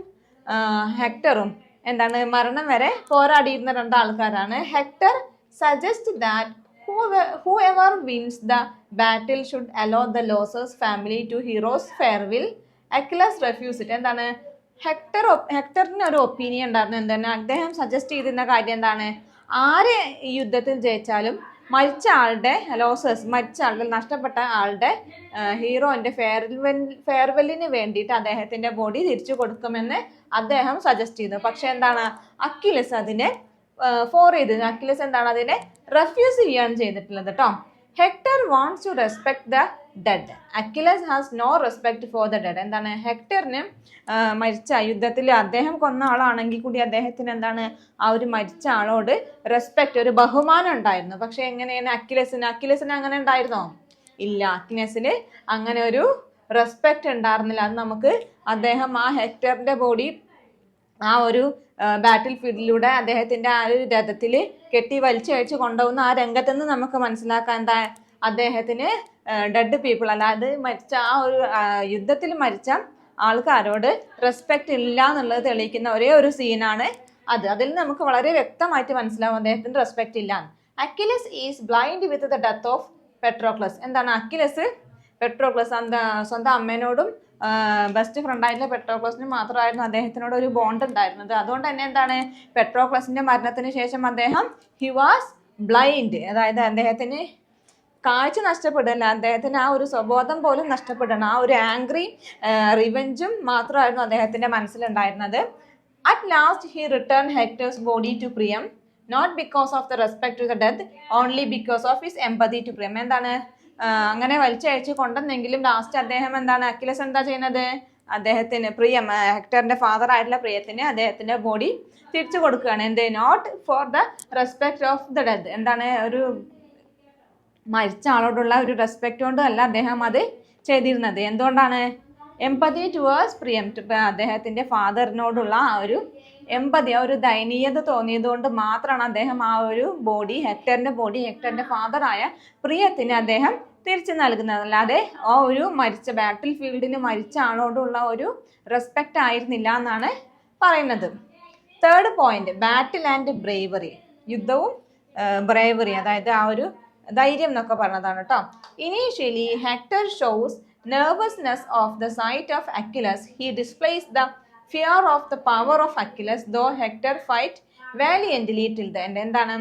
Speaker 1: ഹെക്ടറും എന്താണ് മരണം വരെ പോരാടിയിരുന്ന രണ്ടാൾക്കാരാണ്. Hector suggest that whoever wins the battle should allow the losers family to heroes farewell. Achilles refused it. എന്താണ്, ഹെക്ടറിന് ഒരു ഒപ്പീനിയൻ ഉണ്ടായിരുന്നു. എന്താണ്, അദ്ദേഹം സജസ്റ്റ് ചെയ്തിരുന്ന കാര്യം എന്താണ്, ആര് ഈ യുദ്ധത്തിൽ ജയിച്ചാലും മരിച്ച ആളുടെ മരിച്ച ആളുടെ നഷ്ടപ്പെട്ട ആളുടെ ഹീറോന്റെ ഫെയർവെല്ലിന് വേണ്ടിയിട്ട് അദ്ദേഹത്തിന്റെ ബോഡി തിരിച്ചു കൊടുക്കുമെന്ന് അദ്ദേഹം സജസ്റ്റ് ചെയ്തു. പക്ഷെ എന്താണ്, അക്കിലസ് അതിനെ അക്കിലസ് എന്താണ്, അതിനെ റെഫ്യൂസ് ചെയ്യാണ് ചെയ്തിട്ടുള്ളത് കേട്ടോ. Hector wants to respect the dead. Achilles has no respect for the dead. എന്താണ്, ഹെക്ടറിന് മരിച്ച യുദ്ധത്തിൽ അദ്ദേഹം കൊന്ന ആളാണെങ്കിൽ കൂടി അദ്ദേഹത്തിന് എന്താണ്, ആ ഒരു മരിച്ച ആളോട് റെസ്പെക്ട്, ഒരു ബഹുമാനം ഉണ്ടായിരുന്നു. പക്ഷെ എങ്ങനെയാണ് അക്കിലസിന് അങ്ങനെ ഉണ്ടായിരുന്നോ? ഇല്ല, അക്കിലസിന് അങ്ങനെ ഒരു റെസ്പെക്ട് ഉണ്ടായിരുന്നില്ല. അത് നമുക്ക് അദ്ദേഹം ആ ഹെക്ടറിന്റെ ബോഡി ആ ഒരു ബാറ്റിൽ ഫീൽഡിലൂടെ അദ്ദേഹത്തിന്റെ ആ ഒരു രഥത്തിൽ കെട്ടി വലിച്ചയച്ച് കൊണ്ടുപോകുന്ന ആ രംഗത്ത് നിന്ന് നമുക്ക് മനസ്സിലാക്കാൻ എന്താ, അദ്ദേഹത്തിന് ഡെഡ് പീപ്പിൾ, അല്ലാതെ മരിച്ച ആ ഒരു യുദ്ധത്തിൽ മരിച്ച ആൾക്കാരോട് റെസ്പെക്ട് ഇല്ല എന്നുള്ളത് തെളിയിക്കുന്ന ഒരേ ഒരു സീനാണ് അത്. അതിൽ നമുക്ക് വളരെ വ്യക്തമായിട്ട് മനസ്സിലാവും അദ്ദേഹത്തിന് റെസ്പെക്ട് ഇല്ല. Achilles is blind with the death of Patroclus. എന്താണ്, അക്കിലസ് സ്വന്തം അമ്മേനോടും ബെസ്റ്റ് ഫ്രണ്ടായിട്ടുള്ള പെട്രോക്ലസിന് മാത്രമായിരുന്നു അദ്ദേഹത്തിനോട് ഒരു ബോണ്ട് ഉണ്ടായിരുന്നത്. അതുകൊണ്ട് തന്നെ എന്താണ്, പെട്രോക്ലസിന്റെ മരണത്തിന് ശേഷം അദ്ദേഹം ഹി വാസ് ബ്ലൈൻഡ്, അതായത് അദ്ദേഹത്തിന് കാഴ്ച നഷ്ടപ്പെടില്ല, അദ്ദേഹത്തിന് ആ ഒരു സ്വബോധം പോലും നഷ്ടപ്പെടണം. ആ ഒരു ആംഗ്രി റിവെഞ്ചും മാത്രമായിരുന്നു അദ്ദേഹത്തിന്റെ മനസ്സിലുണ്ടായിരുന്നത്. At last he return Hector's body to Priam, not because of the respect to the death, only because of his empathy to Priam. എന്താണ്, അങ്ങനെ വലിച്ചയച്ച് കൊണ്ടെന്നെങ്കിലും ലാസ്റ്റ് അദ്ദേഹം എന്താണ്, അക്കിലസ് എന്താ ചെയ്യുന്നത്, അദ്ദേഹത്തിന് ഹെക്ടറിന്റെ ഫാദർ ആയിട്ടുള്ള പ്രിയത്തിന് അദ്ദേഹത്തിന്റെ ബോഡി തിരിച്ചു കൊടുക്കുകയാണ്. എന്ത്, not for the respect of the death. എന്താണ്, ഒരു മരിച്ച ആളോടുള്ള ഒരു റെസ്പെക്ട് കൊണ്ടും അല്ല അദ്ദേഹം അത് ചെയ്തിരുന്നത്. എന്തുകൊണ്ടാണ്, എംപതി ടുവേഴ്സ് പ്രിയം, അദ്ദേഹത്തിന്റെ ഫാദറിനോടുള്ള ആ ഒരു എംപതി, ആ ഒരു ദയനീയത തോന്നിയത് കൊണ്ട് മാത്രമാണ് അദ്ദേഹം ആ ഒരു ബോഡി, ഹെക്ടറിന്റെ ഫാദറായ പ്രിയത്തിന് അദ്ദേഹം തിരിച്ചു നൽകുന്നത്. അല്ലാതെ ആ ഒരു ബാറ്റിൽ ഫീൽഡിൽ മരിച്ച ആളോടുള്ള ഒരു റെസ്പെക്റ്റ് ആയിരുന്നില്ല എന്നാണ് പറയുന്നത്. Third point, battle and bravery. യുദ്ധവും ബ്രേവറി, അതായത് ആ ഒരു ധൈര്യം എന്നൊക്കെ പറഞ്ഞതാണ് കേട്ടോ. Initially Hector shows nervousness of the sight of Achilles. He displays the fear of the power of Achilles, though Hector fight valiantly till the end. എന്താണ്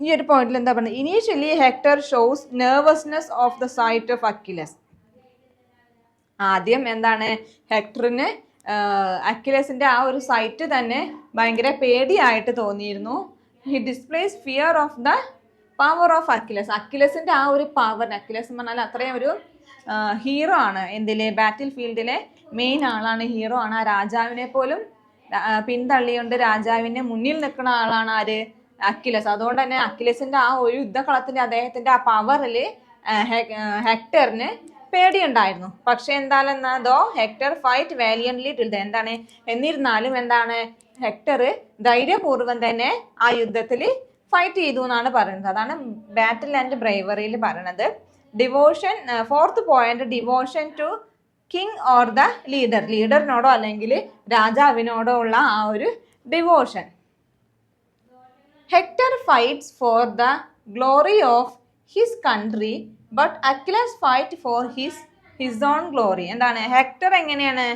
Speaker 1: ഈ ഒരു പോയിന്റിൽ എന്താ പറയുന്നത്, initially Hector shows nervousness of the sight of Achilles. ആദ്യം എന്താണ്, ഹെക്ടറിന് അക്കിലസിന്റെ ആ ഒരു സൈറ്റ് തന്നെ ഭയങ്കര പേടിയായിട്ട് തോന്നിയിരുന്നു. He displace fear of the power of Achilles. അക്കിലസിന്റെ ആ ഒരു പവർ, അക്കിലസ് എന്ന് പറഞ്ഞാൽ അത്രയും ഒരു ഹീറോ ആണ്, എന്തിലെ ബാറ്റിൽ ഫീൽഡിലെ മെയിൻ ആളാണ്, ഹീറോ ആണ്. ആ രാജാവിനെ പോലും പിന്തള്ളിയുണ്ട് രാജാവിന്റെ മുന്നിൽ നിൽക്കുന്ന ആളാണ് ആര്? അക്കിലസ്. അതുകൊണ്ട് തന്നെ അക്കിലസിന്റെ ആ ഒരു യുദ്ധകളത്തിന്റെ അദ്ദേഹത്തിന്റെ ആ പവറിൽ ഹെക്ടറിന് പേടിയുണ്ടായിരുന്നു. പക്ഷെ എന്താണെന്നതോ ഹെക്ടർ ഫൈറ്റ് വാലിയന്റ്ലി ടിൽ ദ എന്താണ്, എന്നിരുന്നാലും എന്താണ് ഹെക്ടർ ധൈര്യപൂർവ്വം തന്നെ ആ യുദ്ധത്തിൽ ഫൈറ്റ് ചെയ്തു എന്നാണ് പറയുന്നത്. അതാണ് ബാറ്റിൽ ആൻഡ് ബ്രേവറിയിൽ പറയുന്നത്. Devotion, fourth point, devotion to king or the leader, ലീഡറിനോടോ അല്ലെങ്കിൽ രാജാവിനോടോ ഉള്ള ആ ഒരു devotion. Hector fights for the glory of his country but Achilles fight for his own glory. എന്താണ് ഹെക്ടർ എങ്ങനെയാണ്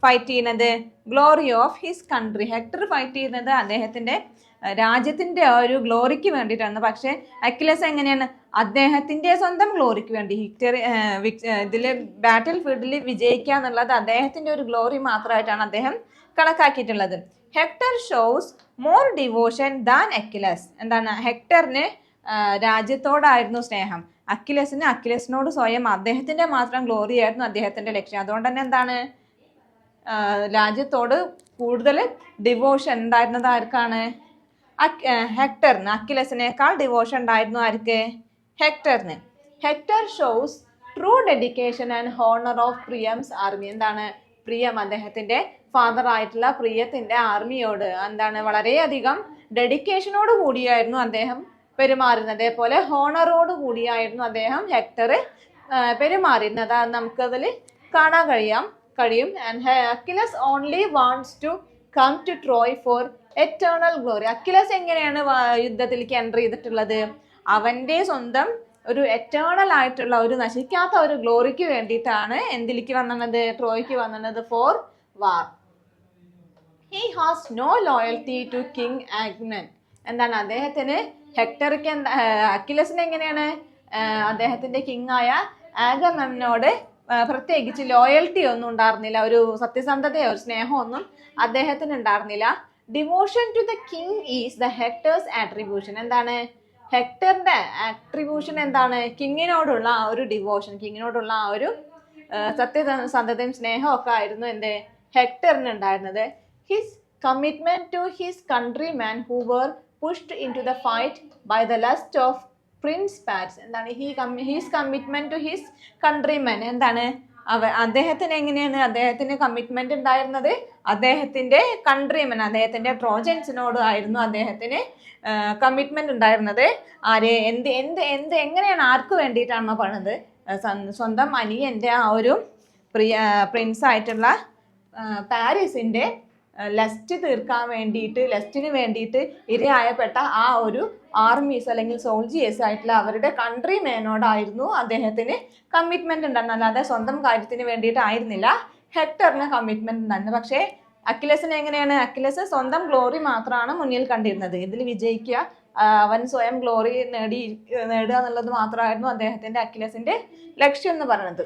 Speaker 1: ഫൈറ്റ് ചെയ്യുന്നത്? Glory of his country. Hector fight ചെയ്യുന്നത് അദ്ദേഹത്തിന്റെ രാജ്യത്തിന്റെ ഒരു ഗ്ലോറിക്ക് വേണ്ടിയിട്ടാണ്. പക്ഷെ അക്വിലസ് എങ്ങനെയാണ്? അദ്ദേഹത്തിന്റെ സ്വന്തം ഗ്ലോറിക്ക് വേണ്ടി. ഇതില് ബാറ്റിൽ ഫീൽഡിൽ വിജയിക്കുക എന്നുള്ളത് അദ്ദേഹത്തിന്റെ ഒരു ഗ്ലോറി മാത്രമായിട്ടാണ് അദ്ദേഹം കണക്കാക്കിയിട്ടുള്ളത്. Hector shows more devotion than Achilles. എന്താണ് ഹെക്ടറിന് രാജ്യത്തോടായിരുന്നു സ്നേഹം. അക്വിലസിനോട് സ്വയം അദ്ദേഹത്തിന്റെ മാത്രം ഗ്ലോറി ആയിരുന്നു അദ്ദേഹത്തിന്റെ ലക്ഷ്യം. അതുകൊണ്ട് തന്നെ എന്താണ് രാജ്യത്തോട് കൂടുതൽ ഡിവോഷൻ ഉണ്ടായിരുന്നത് ആർക്കാണ്? ഹെക്ടറിന്. അക്വിലസിനേക്കാൾ ഡിവോഷൻ ഉണ്ടായിരുന്നു ആർക്ക്? ഹെക്ടറിന്. Hector shows true dedication and honour of Priam's army. എന്താണ് പ്രിയം, അദ്ദേഹത്തിന്റെ ഫാദർ ആയിട്ടുള്ള പ്രിയത്തിന്റെ ആർമിയോട് എന്താണ് വളരെയധികം ഡെഡിക്കേഷനോട് കൂടിയായിരുന്നു അദ്ദേഹം പെരുമാറുന്നത്. അതേപോലെ ഹോണറോട് കൂടിയായിരുന്നു അദ്ദേഹം ഹെക്ടർ പെരുമാറുന്നത്. നമുക്കതിൽ കാണാൻ കഴിയും. Achilles only wants to come to Troy for eternal glory. Achilles എങ്ങനെയാണ് യുദ്ധത്തിലേക്ക് എൻ്റർ ചെയ്തിട്ടുള്ളത്? അവന്റെ സ്വന്തം ഒരു എറ്റേണൽ ആയിട്ടുള്ള ഒരു നശിക്കാത്ത ഒരു ഗ്ലോറിക്ക് വേണ്ടിയിട്ടാണ് എന്തിലേക്ക് വന്നത്? ട്രോയ്ക്ക് വന്നത് for war. He has no loyalty to king Agamemnon. എന്താണ് അദ്ദേഹത്തിന് ഹെക്ടർക്ക് അക്വിലസിന് എങ്ങനെയാണ് അദ്ദേഹത്തിന്റെ കിങ് ആയ ആഗമനോട് പ്രത്യേകിച്ച് ലോയൽറ്റി ഒന്നും ഉണ്ടായിരുന്നില്ല. ഒരു സത്യസന്ധതയോ ഒരു സ്നേഹമോ ഒന്നും അദ്ദേഹത്തിന് ഉണ്ടായിരുന്നില്ല. Devotion to the king is the Hector's attribution. എന്താണ് ഹെക്ടറിന്റെ ആട്രിബ്യൂഷൻ? എന്താണ് കിങ്ങിനോടുള്ള ആ ഒരു ഡിവോഷൻ, കിങ്ങിനോടുള്ള ആ ഒരു സത്യസന്ധതയും സ്നേഹവും ഒക്കെ ആയിരുന്നു എന്ത് ഹെക്ടറിന് ഉണ്ടായിരുന്നത്. His commitment to his countryman who were pushed in to the fight by the lust of prince Paris. എന്താണ് his commitment to his countryman? എന്താണ് അദ്ദേഹത്തിന് എങ്ങനെയാണ് അദ്ദേഹത്തിന് കമ്മിറ്റ്മെന്റ് ഉണ്ടായിരുന്നത്? അദ്ദേഹത്തിന്റെ കൺട്രിമാൻ, അദ്ദേഹത്തിന്റെ ട്രോജൻസിനോട് ആയിരുന്നു അദ്ദേഹത്തിന് കമ്മിറ്റ്മെന്റ് ഉണ്ടായിരുന്നത്. ആര് എങ്ങനെയാണ് ആർക്ക് വേണ്ടിയിട്ടാണെന്ന് പറയുന്നത്? സ്വന്തം അനിയന്റെ ആ ഒരു പ്രിൻസ് ആയിട്ടുള്ള പാരീസിന്റെ ലസ്റ്റിന് വേണ്ടിയിട്ട് ഇരയായപ്പെട്ട ആ ഒരു ആർമീസ് അല്ലെങ്കിൽ സോൾജിയേഴ്സ് ആയിട്ടുള്ള അവരുടെ കൺട്രി മേനോടായിരുന്നു അദ്ദേഹത്തിന് കമ്മിറ്റ്മെന്റ് ഉണ്ടായിരുന്നത്. അല്ലാതെ സ്വന്തം കാര്യത്തിന് വേണ്ടിയിട്ടായിരുന്നില്ല ഹെക്ടറിന് കമ്മിറ്റ്മെന്റ് ഉണ്ടായിരുന്നത്. പക്ഷേ അക്വിലസിന് എങ്ങനെയാണ്? അക്വിലസ് സ്വന്തം ഗ്ലോറി മാത്രമാണ് മുന്നിൽ കണ്ടിരുന്നത്. ഇതിൽ വിജയിക്കുക, അവൻ സ്വയം ഗ്ലോറി നേടുക എന്നുള്ളത് മാത്രമായിരുന്നു അക്വിലസിന്റെ ലക്ഷ്യം എന്ന് പറയുന്നത്.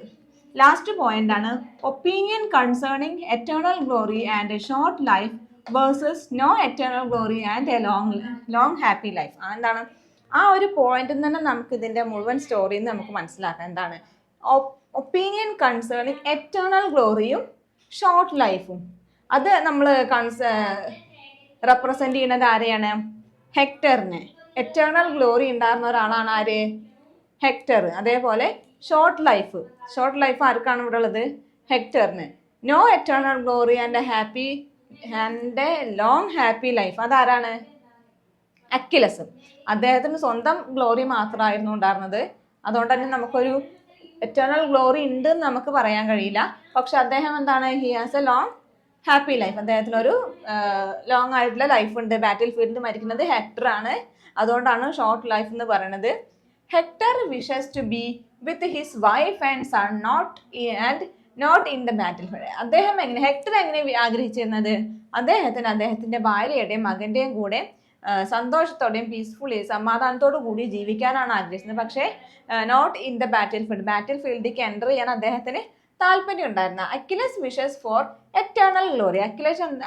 Speaker 1: ലാസ്റ്റ് പോയിന്റ് ആണ് opinion concerning eternal glory and a short life versus no eternal glory and a long happy life. എന്താണ് ആ ഒരു പോയിന്റിൽ തന്നെ നമുക്ക് ഇതിന്റെ മുഴുവൻ സ്റ്റോറിയിൽ നിന്ന് നമുക്ക് മനസ്സിലാക്കാം. എന്താണ് ഒപ്പീനിയൻ കൺസേണിങ് എറ്റേണൽ ഗ്ലോറിയും ഷോർട്ട് ലൈഫും. അത് നമ്മൾ റെപ്രസെന്റ് ചെയ്യുന്നത് ആരെയാണ്? ഹെക്ടറിന്. എറ്റേണൽ ഗ്ലോറി ഉണ്ടായിരുന്ന ഒരാളാണ് ആര്? ഹെക്ടർ. അതേപോലെ ഷോർട്ട് ലൈഫ് ആർക്കാണ് ഇവിടെ ഉള്ളത്? ഹെക്ടറിന്. No eternal glory and long happy life അതാരാണ്? അക്വിലസ്. അദ്ദേഹത്തിന് സ്വന്തം ഗ്ലോറി മാത്രമായിരുന്നു ഉണ്ടായിരുന്നത്. അതുകൊണ്ട് തന്നെ നമുക്കൊരു എറ്റേണൽ ഗ്ലോറി ഉണ്ട് എന്ന് നമുക്ക് പറയാൻ കഴിയില്ല. പക്ഷെ അദ്ദേഹം എന്താണ്? He has a long happy life. അദ്ദേഹത്തിനൊരു ലോങ് ആയിട്ടുള്ള ലൈഫ് ഉണ്ട്. ബാറ്റിൽ ഫീൽഡിൽ മരിക്കുന്നത് ഹെക്ടർ ആണ്. അതുകൊണ്ടാണ് ഷോർട്ട് ലൈഫ് എന്ന് പറയുന്നത്. Hector wishes to be with his wife and son not in the battle field. Hector എങ്ങനെ ആഗ്രഹിച്ചിരുന്നത്? അദ്ദേഹത്തിന്റെ ഭാര്യയുടെയും മകന്റെയും കൂടെ സന്തോഷത്തോടെയും പീസ്ഫുള്ളി സമാധാനത്തോടു കൂടി ജീവിക്കാനാണ് ആഗ്രഹിച്ചത്. പക്ഷേ നോട്ട് ഇൻ ദ ബാറ്റിൽ ഫീൽഡിലേക്ക് എൻ്റർ ചെയ്യാൻ അദ്ദേഹത്തിന് താല്പര്യം ഉണ്ടായിരുന്ന. Achilles wishes for eternal glory.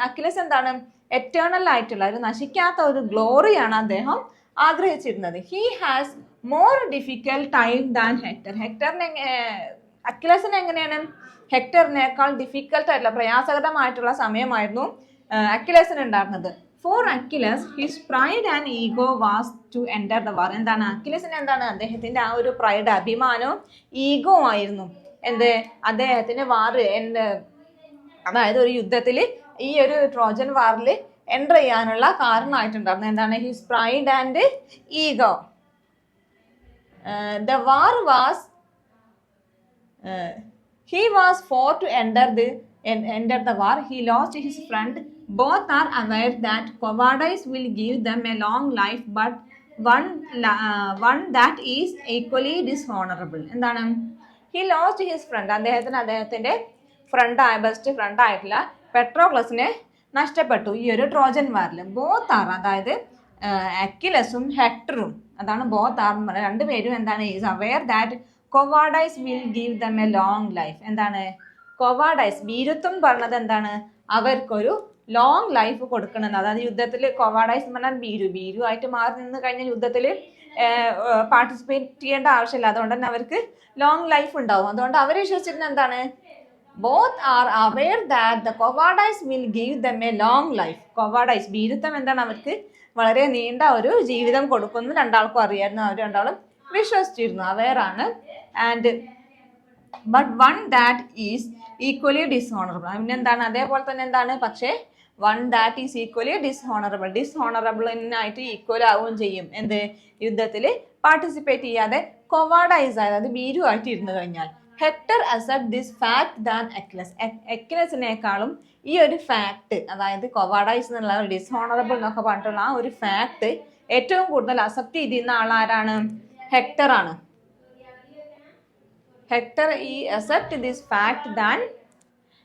Speaker 1: Achilles എന്താണ്? എറ്റേണൽ ആയിട്ടുള്ള ഒരു നശിക്കാത്ത ഒരു ഗ്ലോറിയാണ് അദ്ദേഹം ആഗ്രഹിച്ചിരുന്നത്. He has more difficult time than Hector. അക്വിലസിന് എങ്ങനെയാണ്? ഹെക്ടറിനേക്കാൾ ഡിഫിക്കൽട്ട് ആയിട്ടുള്ള പ്രയാസകരമായിട്ടുള്ള സമയമായിരുന്നു അക്കിലസിന് ഉണ്ടായിരുന്നത്. For Achilles his pride and ego was to enter the war. എന്താണ് അക്കിലസിന് എന്താണ് അദ്ദേഹത്തിന്റെ ആ ഒരു പ്രൈഡ്, അഭിമാനവും ഈഗോ ആയിരുന്നു എന്ത് അദ്ദേഹത്തിന് അതായത് ഒരു യുദ്ധത്തിൽ ഈ ഒരു ട്രോജൻ വാറിൽ എൻ്റർ ചെയ്യാനുള്ള കാരണമായിട്ടുണ്ടായിരുന്നു. എന്താണ് his pride and ego. The war was he was forced to enter the war. He lost his friend. Both are aware that cowardice will give them a long life, but one that is equally dishonorable. എന്താണ് he lost his friend. അദ്ദേഹത്തിന്റെ ബെസ്റ്റ് ഫ്രണ്ട് ആയിട്ടുള്ള പെട്രോക്ലസിനെ നഷ്ടപ്പെട്ടു ഈ ഒരു ട്രോജൻ വാറിൽ. ബോത്ത് ആർ, അതായത് അക്കിലസും ഹെക്ടറും, അതാണ് ബോത്ത് ആർ എന്ന് പറയുന്നത്, രണ്ടുപേരും എന്താണ് is aware that cowardice will give them a long life. എന്താണ് കൊവാഡൈസ്, ഭീരുത്വം പറഞ്ഞത് എന്താണ് അവർക്കൊരു ലോങ് ലൈഫ് കൊടുക്കണമെന്ന്. അതായത് യുദ്ധത്തിൽ കൊവാഡൈസ് എന്ന് പറഞ്ഞാൽ ഭീരു ആയിട്ട് മാറി നിന്ന് കഴിഞ്ഞാൽ യുദ്ധത്തിൽ പാർട്ടിസിപ്പേറ്റ് ചെയ്യേണ്ട ആവശ്യമില്ല. അതുകൊണ്ട് തന്നെ അവർക്ക് ലോങ് ലൈഫ് ഉണ്ടാവും. അതുകൊണ്ട് അവർ വിശ്വസിച്ചിരുന്നത് എന്താണ് both are aware that the cowardice will give them a long life. Cowardice ഭീരുത്വം എന്താണ് അവർക്ക് വളരെ നീണ്ട ഒരു ജീവിതം കൊടുക്കുന്നു രണ്ടാൾക്കും അറിയായിരുന്നു. അവർ രണ്ടാളും വിശ്വസിച്ചിരുന്നു, അവെയറാണ്. And but one that is equally dishonourable. പിന്നെന്താണ് അതേപോലെ തന്നെ എന്താണ് പക്ഷേ വൺ ദാറ്റ് ഈസ് ഈക്വലി ഡിസ്ഹോണറബിളിനായിട്ട് ഈക്വൽ ആവുകയും ചെയ്യും. എന്ത് യുദ്ധത്തിൽ പാർട്ടിസിപ്പേറ്റ് ചെയ്യാതെ കൊവാഡൈസ്, അതായത് ഭീരുവായിട്ട് ഇരുന്ന് കഴിഞ്ഞാൽ. Hector accept this fact than Achilles. അക്ലസിനേക്കാളും ഈ ഒരു ഫാക്ട്, അതായത് കൊവാഡൈസ് എന്നുള്ള ഡിസ്ഹോണറബിൾ എന്നൊക്കെ പറഞ്ഞിട്ടുള്ള ആ ഒരു ഫാക്ട് ഏറ്റവും കൂടുതൽ അക്സെപ്റ്റ് ചെയ്തിരുന്ന ആളാരാണ്? ഹെക്ടർ ആണ്. ഹെക്ടർ ഈ accept this fact than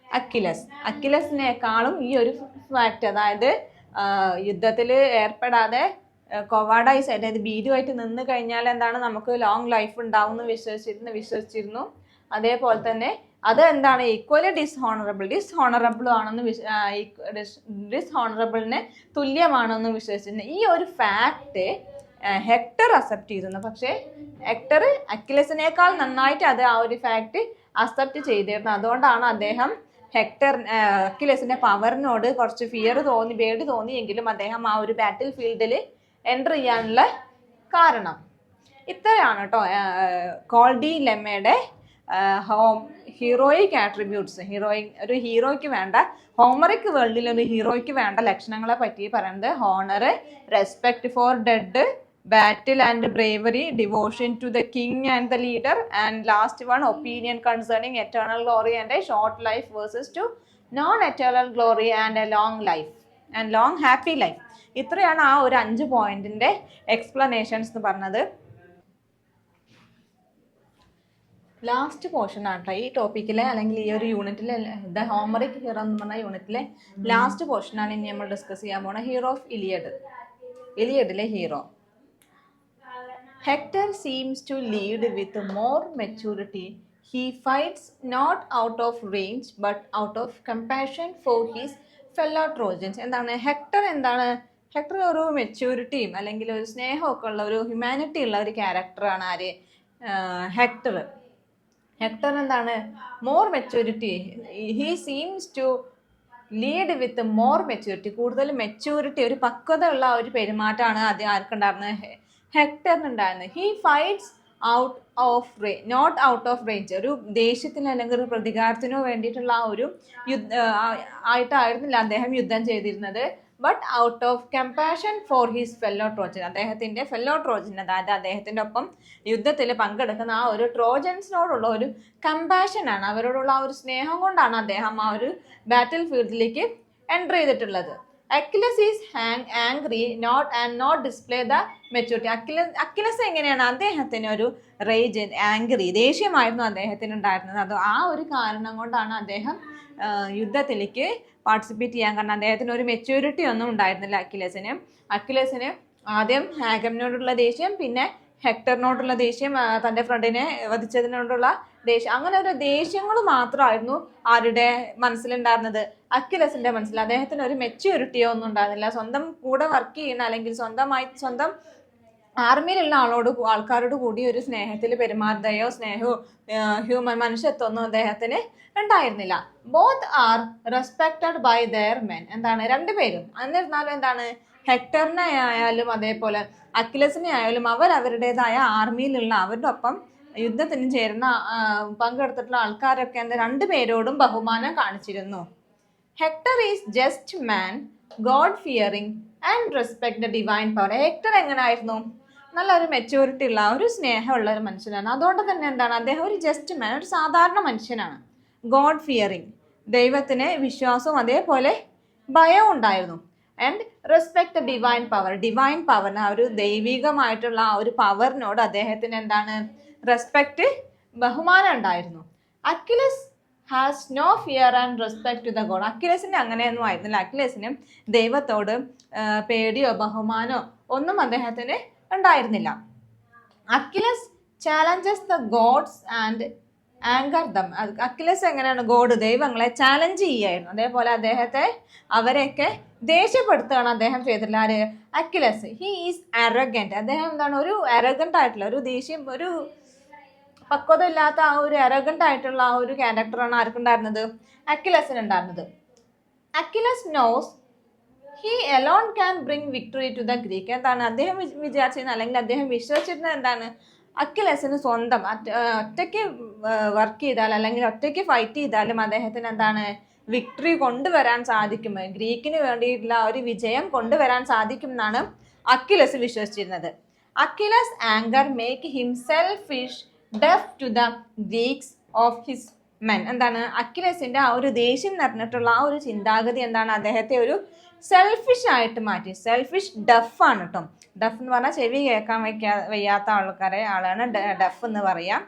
Speaker 1: Achilles. അക്കിലസിനേക്കാളും ഈ ഒരു ഫാക്ട്, അതായത് യുദ്ധത്തിൽ ഏർപ്പെടാതെ കൊവാഡൈസ്, അതായത് ഭീരുവായിട്ട് നിന്ന് കഴിഞ്ഞാൽ എന്താണ് നമുക്ക് ലോങ് ലൈഫ് ഉണ്ടാവും എന്ന് വിശ്വസിച്ചിരുന്നു. അതേപോലെ തന്നെ അത് എന്താണ് ഈക്വലി ഡിസ്ഹോണറബിൾ ആണെന്ന് ഡിസ്ഹോണറബിളിന് തുല്യമാണെന്ന് വിശ്വസിച്ചിരുന്നു. ഈ ഒരു ഫാക്ട് ഹെക്ടർ അക്സെപ്റ്റ് ചെയ്തിരുന്നു. പക്ഷേ ഹെക്ടർ അക്കിലസിനേക്കാൾ നന്നായിട്ട് അത് ആ ഒരു ഫാക്ട് അക്സെപ്റ്റ് ചെയ്തിരുന്നു. അതുകൊണ്ടാണ് അദ്ദേഹം അക്കിലസിന്റെ പവറിനോട് കുറച്ച് പേടി തോന്നിയെങ്കിലും അദ്ദേഹം ആ ഒരു ബാറ്റിൽ ഫീൽഡിൽ എൻ്റർ ചെയ്യാനുള്ള കാരണം. ഇത്രയാണ് കേട്ടോ കോൾ ഡി ലെമ്മയുടെ ഹീറോയിക് ആട്രിബ്യൂട്ട്സ്. ഒരു ഹീറോയ്ക്ക് വേണ്ട, ഹോമറിക് വേൾഡിൽ ഒരു ഹീറോയ്ക്ക് വേണ്ട ലക്ഷണങ്ങളെ പറ്റി പറയുന്നത് honour, respect four dead, battle and bravery, devotion to the king and the leader, and last one opinion concerning eternal glory and a short life versus to non-eternal glory and a long life and long happy life. ഇത്രയാണ് ആ ഒരു 5 പോയിന്റിന്റെ എക്സ്പ്ലനേഷൻസ് എന്ന് പറഞ്ഞത്. ലാസ്റ്റ് പോർഷൻ ആട്ടോ ഈ ടോപ്പിക്കിലെ, അല്ലെങ്കിൽ ഈ ഒരു യൂണിറ്റിലെ ദ ഹോമറിക് ഹീറോ എന്ന് പറഞ്ഞ യൂണിറ്റിലെ ലാസ്റ്റ് പോർഷനാണ് ഇനി നമ്മൾ ഡിസ്കസ് ചെയ്യാൻ പോണ ഹീറോ ഓഫ് ഇലിയഡിലെ hero. Hector seems to lead with more maturity. He fights not out of range but out of compassion for his fellow Trojans. എന്താണ് ഹെക്ടർ ഒരു മെച്യൂരിറ്റിയും അല്ലെങ്കിൽ ഒരു സ്നേഹമൊക്കെ ഉള്ള ഒരു ഹ്യൂമാനിറ്റി ഉള്ള ഒരു ക്യാരക്ടറാണ് ആര്? ഹെക്ടർ എന്താണ് more maturity. He seems to lead with more maturity, കൂടുതൽ മെച്യൂരിറ്റി, ഒരു പക്വത ഉള്ള ഒരു പെരുമാറ്റമാണ് ആദ്യം ആർക്കുണ്ടായിരുന്നത്? ഹെക്ടറിനുണ്ടായിരുന്നു. He fights not out of range, ഒരു ദേഷ്യത്തിന് അല്ലെങ്കിൽ ഒരു പ്രതികാരത്തിനോ വേണ്ടിയിട്ടുള്ള ആ ഒരു ആയിട്ടായിരുന്നില്ല അദ്ദേഹം യുദ്ധം ചെയ്തിരുന്നത്. But out of compassion for his fellow Trojan, അദ്ദേഹത്തിൻ്റെ ഫെല്ലോ ട്രോജൻ, അതായത് അദ്ദേഹത്തിൻ്റെ ഒപ്പം യുദ്ധത്തിൽ പങ്കെടുക്കുന്ന ആ ഒരു ട്രോജൻസിനോടുള്ള ഒരു കമ്പാഷനാണ്, അവരോടുള്ള ആ ഒരു സ്നേഹം കൊണ്ടാണ് അദ്ദേഹം ആ ഒരു ബാറ്റിൽ ഫീൽഡിലേക്ക് എൻ്റർ ചെയ്തിട്ടുള്ളത്. Achilles is angry not display the maturity. Achilles എങ്ങനെയാണ്? അദ്ദേഹത്തിന് ഒരു റേജ്, ആംഗ്രി, ദേഷ്യമായിരുന്നു അദ്ദേഹത്തിന് ഉണ്ടായിരുന്നത്. അത് ആ ഒരു കാരണം കൊണ്ടാണ് അദ്ദേഹം യുദ്ധത്തിലേക്ക് പാർട്ടിസിപ്പേറ്റ് ചെയ്യാൻ. കാരണം അദ്ദേഹത്തിന് ഒരു മെച്യൂരിറ്റി ഒന്നും ഉണ്ടായിരുന്നില്ല അക്കിലസിന് ആദ്യം ആഗമനോടുള്ള ദേഷ്യം, പിന്നെ ഹെക്ടറിനോടുള്ള ദേഷ്യം, തൻ്റെ ഫ്രണ്ടിനെ വധിച്ചതിനോടുള്ള ദേഷ്യം, അങ്ങനെ ഒരു ദേഷ്യങ്ങൾ മാത്രമായിരുന്നു ആരുടെ മനസ്സിലുണ്ടായിരുന്നത്? അക്കിലസിന്റെ മനസ്സിൽ. അദ്ദേഹത്തിന് ഒരു മെച്യൂരിറ്റിയോ ഒന്നും ഉണ്ടായിരുന്നില്ല. സ്വന്തം കൂടെ വർക്ക് ചെയ്യുന്ന അല്ലെങ്കിൽ സ്വന്തം ആർമിയിലുള്ള ആൾക്കാരോട് കൂടി ഒരു സ്നേഹത്തിൽ പെരുമാറുകയോ ഹ്യൂമൻ മനുഷ്യത്വമൊന്നും അദ്ദേഹത്തിന് ഉണ്ടായിരുന്നില്ല. Both are respected by their men. എന്താണ് രണ്ടുപേരും, എന്നിരുന്നാലും എന്താണ് ഹെക്ടറിനെ ആയാലും അതേപോലെ അക്കിലസിനെ ആയാലും അവരുടേതായ ആർമിയിലുള്ള അവരുടെ ഒപ്പം യുദ്ധത്തിന് ചേരുന്ന പങ്കെടുത്തിട്ടുള്ള ആൾക്കാരൊക്കെ രണ്ടുപേരോടും ബഹുമാനം കാണിച്ചിരുന്നു. Hector is just man, god fearing and respect the divine power. Hector എങ്ങനായിരുന്നു? നല്ലൊരു മെച്യൂരിറ്റി ഉള്ള ഒരു സ്നേഹമുള്ള ഒരു മനുഷ്യനാണ്. അതുകൊണ്ട് തന്നെ എന്താണ് അദ്ദേഹം ഒരു ജസ്റ്റ് മാൻ, ഒരു സാധാരണ മനുഷ്യനാണ്. ഗോഡ് ഫിയറിംഗ്, ദൈവത്തിന് വിശ്വാസവും അതേപോലെ ഭയവും ഉണ്ടായിരുന്നു. And respect the divine power, divine പവറിന് ആ ഒരു ദൈവികമായിട്ടുള്ള ആ ഒരു പവറിനോട് അദ്ദേഹത്തിന് എന്താണ് റെസ്പെക്ട്, ബഹുമാനം ഉണ്ടായിരുന്നു. Achilles has no fear and respect to the god. അക്കിലസിന് അങ്ങനെയൊന്നും ആയിരുന്നില്ല. അക്കിലസിന് ദൈവത്തോട് പേടിയോ ബഹുമാനോ ഒന്നും അദ്ദേഹത്തിന് ഉണ്ടായിരുന്നില്ല. Achilles challenges the gods and anger them. Achilles എങ്ങനെയാണ് ദൈവങ്ങളെ ചാലഞ്ച് ചെയ്യായിരുന്നു. അതേപോലെ അവരെയൊക്കെ ദേഷ്യപ്പെടുത്തുകയാണ് അദ്ദേഹം ചെയ്തിട്ടില്ല. ആര്? അക്കിലസ്. He is arrogant. അദ്ദേഹം എന്താണ് ഒരു അറഗന്റ് ആയിട്ടുള്ള ഒരു ദേഷ്യം, ഒരു പക്വത ഇല്ലാത്ത ആ ഒരു അറഗന്റ് ആയിട്ടുള്ള ആ ഒരു ക്യാരക്ടറാണ് ആർക്കുണ്ടായിരുന്നത്? അക്കിലസിന് ഉണ്ടായിരുന്നത്. Achilles knows he alone can bring victory to the Greek. എന്താണ് അദ്ദേഹം വിചാരിച്ചിരുന്നത്, അല്ലെങ്കിൽ അദ്ദേഹം വിശ്വസിച്ചിരുന്നത് എന്താണ്? അക്കിലസിന് സ്വന്തം ഒറ്റയ്ക്ക് വർക്ക് ചെയ്താൽ അല്ലെങ്കിൽ ഒറ്റയ്ക്ക് ഫൈറ്റ് ചെയ്താലും അദ്ദേഹത്തിന് എന്താണ് വിക്ടറി കൊണ്ടുവരാൻ സാധിക്കും, ഗ്രീക്കിന് വേണ്ടിയിട്ടുള്ള ഒരു വിജയം കൊണ്ടുവരാൻ സാധിക്കും എന്നാണ് അക്കിലസ് വിശ്വസിച്ചിരുന്നത്. Achilles anger make himself deaf to the Greeks of his men. എന്താണ് അക്കിലസിന്റെ ആ ഒരു ദേഷ്യം നിറഞ്ഞിട്ടുള്ള ആ ഒരു ചിന്താഗതി എന്താണ് അദ്ദേഹത്തെ ഒരു സെൽഫിഷ് ആയിട്ട് മാറ്റി. സെൽഫിഷ് ഡഫ് ആണ് കേട്ടോ. ഡഫ് എന്ന് പറഞ്ഞാൽ ചെവി കേൾക്കാൻ വയ്യാത്ത ആളാണ് ഡഫ് എന്ന് പറയാം.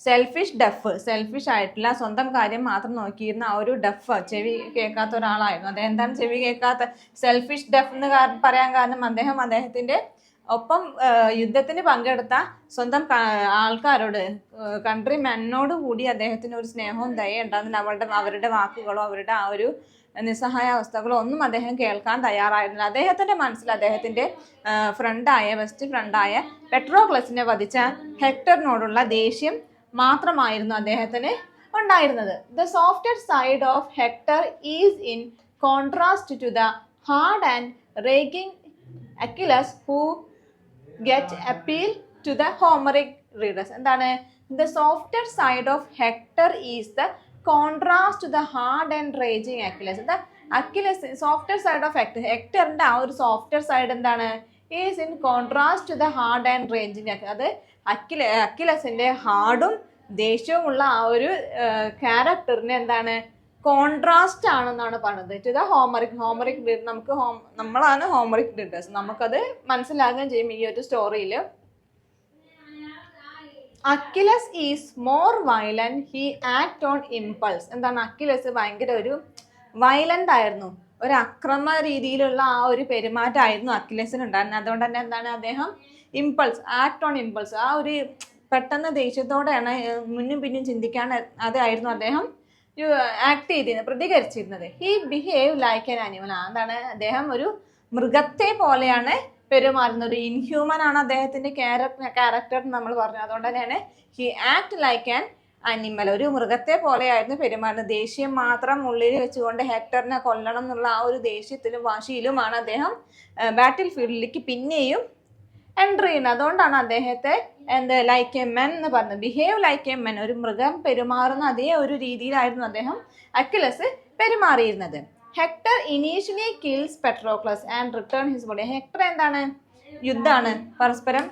Speaker 1: സെൽഫിഷ് ഡഫ്, സെൽഫിഷ് ആയിട്ടുള്ള സ്വന്തം കാര്യം മാത്രം നോക്കിയിരുന്ന ആ ഒരു ഡഫ്, ചെവി കേൾക്കാത്ത ഒരാളായിരുന്നു അദ്ദേഹം. എന്താണ് ചെവി കേൾക്കാത്ത സെൽഫിഷ് ഡഫ് എന്ന് പറയാൻ കാരണം അദ്ദേഹത്തിന്റെ ഒപ്പം യുദ്ധത്തിന് പങ്കെടുത്ത സ്വന്തം ആൾക്കാരോട്, കൺട്രി മെന്നോട് കൂടി അദ്ദേഹത്തിന് ഒരു സ്നേഹവും ദയ ഉണ്ടാകുന്നില്ല. അവരുടെ വാക്കുകളോ അവരുടെ ആ ഒരു നിസ്സഹായ അവസ്ഥകളോ ഒന്നും അദ്ദേഹം കേൾക്കാൻ തയ്യാറായിരുന്നില്ല. അദ്ദേഹത്തിന്റെ മനസ്സിൽ അദ്ദേഹത്തിന്റെ ബെസ്റ്റ് ഫ്രണ്ടായ പെട്രോക്ലസിനെ വധിച്ച ഹെക്ടറിനോടുള്ള ദേഷ്യം മാത്രമായിരുന്നു അദ്ദേഹത്തിന് ഉണ്ടായിരുന്നത്. The softer side of Hector is in contrast to the hard and raking Achilles who get appeal to the Homeric readers. എന്താണ്? The softer side of Hector is the contrast to the hard and raging Achilles. Achilles softer side of ഹെക്ടറിന്റെ ആ ഒരു സോഫ്റ്റർ സൈഡ് എന്താണ്? Is in contrast to the hard and raging. അത് അക്കിലസിന്റെ ഹാർഡും ദേഷ്യവുമുള്ള ആ ഒരു ക്യാരക്ടറിന് എന്താണ് കോൺട്രാസ്റ്റ് ആണെന്നാണ് പറഞ്ഞത്. ടു ദ ഹോമറിക് നമ്മളാണ് ഹോമറിക് റീഡേഴ്സ്. നമുക്കത് മനസ്സിലാകുകയും ചെയ്യും ഈ ഒരു സ്റ്റോറിയിൽ. Achilles is more violent, he act on impulse. എന്താണ് അക്കിലസ് ഭയങ്കര ഒരു വയലന്റ് ആയിരുന്നു, ഒരു അക്രമ രീതിയിലുള്ള ആ ഒരു പെരുമാറ്റമായിരുന്നു അക്കിലസിന് ഉണ്ടായിരുന്നത്. അതുകൊണ്ട് തന്നെ എന്താണ് അദ്ദേഹം ആക്ട് ഓൺ ഇമ്പൾസ്, ആ ഒരു പെട്ടെന്ന് ദേഷ്യത്തോടെയാണ് മുന്നും പിന്നും ചിന്തിക്കാൻ അതായിരുന്നു അദ്ദേഹം ആക്ട് ചെയ്തിരുന്നത്, പ്രതികരിച്ചിരുന്നത്. He behave like an animal. എന്താണ് അദ്ദേഹം ഒരു മൃഗത്തെ പോലെയാണ് പെരുമാറുന്നത്. ഒരു ഇൻഹ്യൂമൻ ആണ് അദ്ദേഹത്തിന്റെ ക്യാരക്ടർ നമ്മൾ പറഞ്ഞു. അതുകൊണ്ട് തന്നെയാണ് he act like an animal, ഒരു മൃഗത്തെ പോലെയായിരുന്നു പെരുമാറുന്നത്. ദേഷ്യം മാത്രം ഉള്ളിൽ വെച്ചുകൊണ്ട് ഹെക്ടറിനെ കൊല്ലണം എന്നുള്ള ആ ഒരു ദേഷ്യത്തിലും വാശിയിലുമാണ് അദ്ദേഹം ബാറ്റിൽ ഫീൽഡിലേക്ക് പിന്നെയും എൻട്രി ചെയ്യുന്നത്. അതുകൊണ്ടാണ് അദ്ദേഹത്തെ ലൈക്ക് എ മെൻ എന്ന് പറഞ്ഞത്. ബിഹേവ് ലൈക്ക് എ മെൻ, ഒരു മൃഗം പെരുമാറുന്ന അതേ ഒരു രീതിയിലായിരുന്നു അദ്ദേഹം അക്കിലസ് പെരുമാറിയിരുന്നത്. Hector initially kills Patroclus and return his body. Hector എന്താണ്? യുദ്ധമാണ്, പരസ്പരം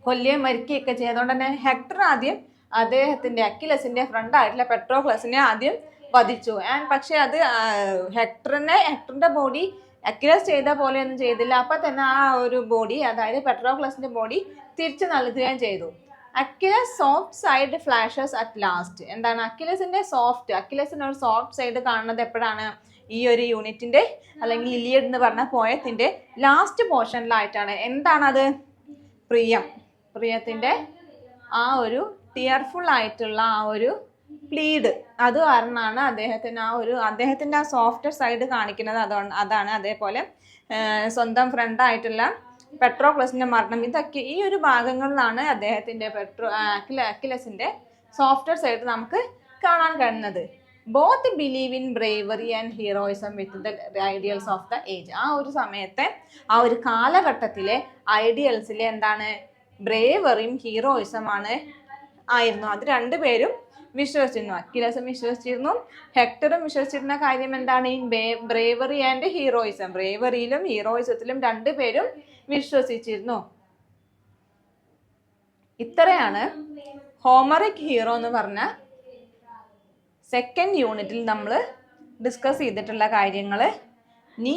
Speaker 1: കൊല്ലുകയും മരിക്കുകയൊക്കെ ചെയ്യുക. അതുകൊണ്ട് തന്നെ ഹെക്ടർ ആദ്യം അദ്ദേഹത്തിന്റെ അക്കിലസിന്റെ ഫ്രണ്ടായിട്ടുള്ള പെട്രോക്ലസിനെ ആദ്യം വധിച്ചു. പക്ഷെ അത് ഹെക്ടറിന്റെ ബോഡി അക്കിലസ് ചെയ്ത പോലെയൊന്നും ചെയ്തില്ല. അപ്പൊ തന്നെ ആ ഒരു ബോഡി, അതായത് പെട്രോക്ലസിന്റെ ബോഡി തിരിച്ചു നൽകുകയും ചെയ്തു. Achilles soft side flashes at last. എന്താണ് അക്കിലസിന്റെ ഒരു സോഫ്റ്റ് സൈഡ് കാണുന്നത് എപ്പോഴാണ്? ഈ ഒരു യൂണിറ്റിന്റെ അല്ലെങ്കിൽ ഇലിയഡ് എന്ന് പറഞ്ഞ പോയത്തിന്റെ ലാസ്റ്റ് പോർഷനിലായിട്ടാണ്. എന്താണത്? പ്രിയത്തിന്റെ ആ ഒരു ടിയർഫുൾ ആയിട്ടുള്ള ആ ഒരു പ്ലീഡ്, അത് കാരണമാണ് അദ്ദേഹത്തിന്റെ ആ സോഫ്റ്റ് സൈഡ് കാണിക്കുന്നത്. അതാണ്. അതേപോലെ സ്വന്തം ഫ്രണ്ടായിട്ടുള്ള പെട്രോക്ലസിന്റെ മരണം, ഇതൊക്കെ ഈ ഒരു ഭാഗങ്ങളിലാണ് അദ്ദേഹത്തിന്റെ അക്കിലസിന്റെ സോഫ്റ്റ്വെയർ സൈഡ് നമുക്ക് കാണാൻ കഴിയുന്നത്. Both believe in bravery and heroism with the ideals of the age. ആ ഒരു സമയത്തെ ആ ഒരു കാലഘട്ടത്തിലെ ഐഡിയൽസിലെ എന്താണ്, ബ്രേവറിയും ഹീറോയിസം ആയിരുന്നു. അത് രണ്ടുപേരും വിശ്വസിച്ചിരുന്നു. അക്കിലസും വിശ്വസിച്ചിരുന്നു, ഹെക്ടറും വിശ്വസിച്ചിരുന്ന കാര്യം എന്താണ്, ബ്രേവറി ആൻഡ് ഹീറോയിസം. ബ്രേവറിയിലും ഹീറോയിസത്തിലും രണ്ടുപേരും വിശ്വസിച്ചിരുന്നു. ഇത്രയാണ് ഹോമറിക് ഹീറോ എന്ന് പറഞ്ഞ സെക്കൻഡ് യൂണിറ്റിൽ നമ്മൾ ഡിസ്കസ് ചെയ്തിട്ടുള്ള കാര്യങ്ങൾ. ഇനി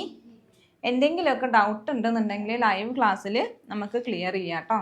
Speaker 1: എന്തെങ്കിലുമൊക്കെ ഡൗട്ട് ഉണ്ടെന്നുണ്ടെങ്കിൽ ലൈവ് ക്ലാസ്സിൽ നമുക്ക് ക്ലിയർ ചെയ്യാം കേട്ടോ.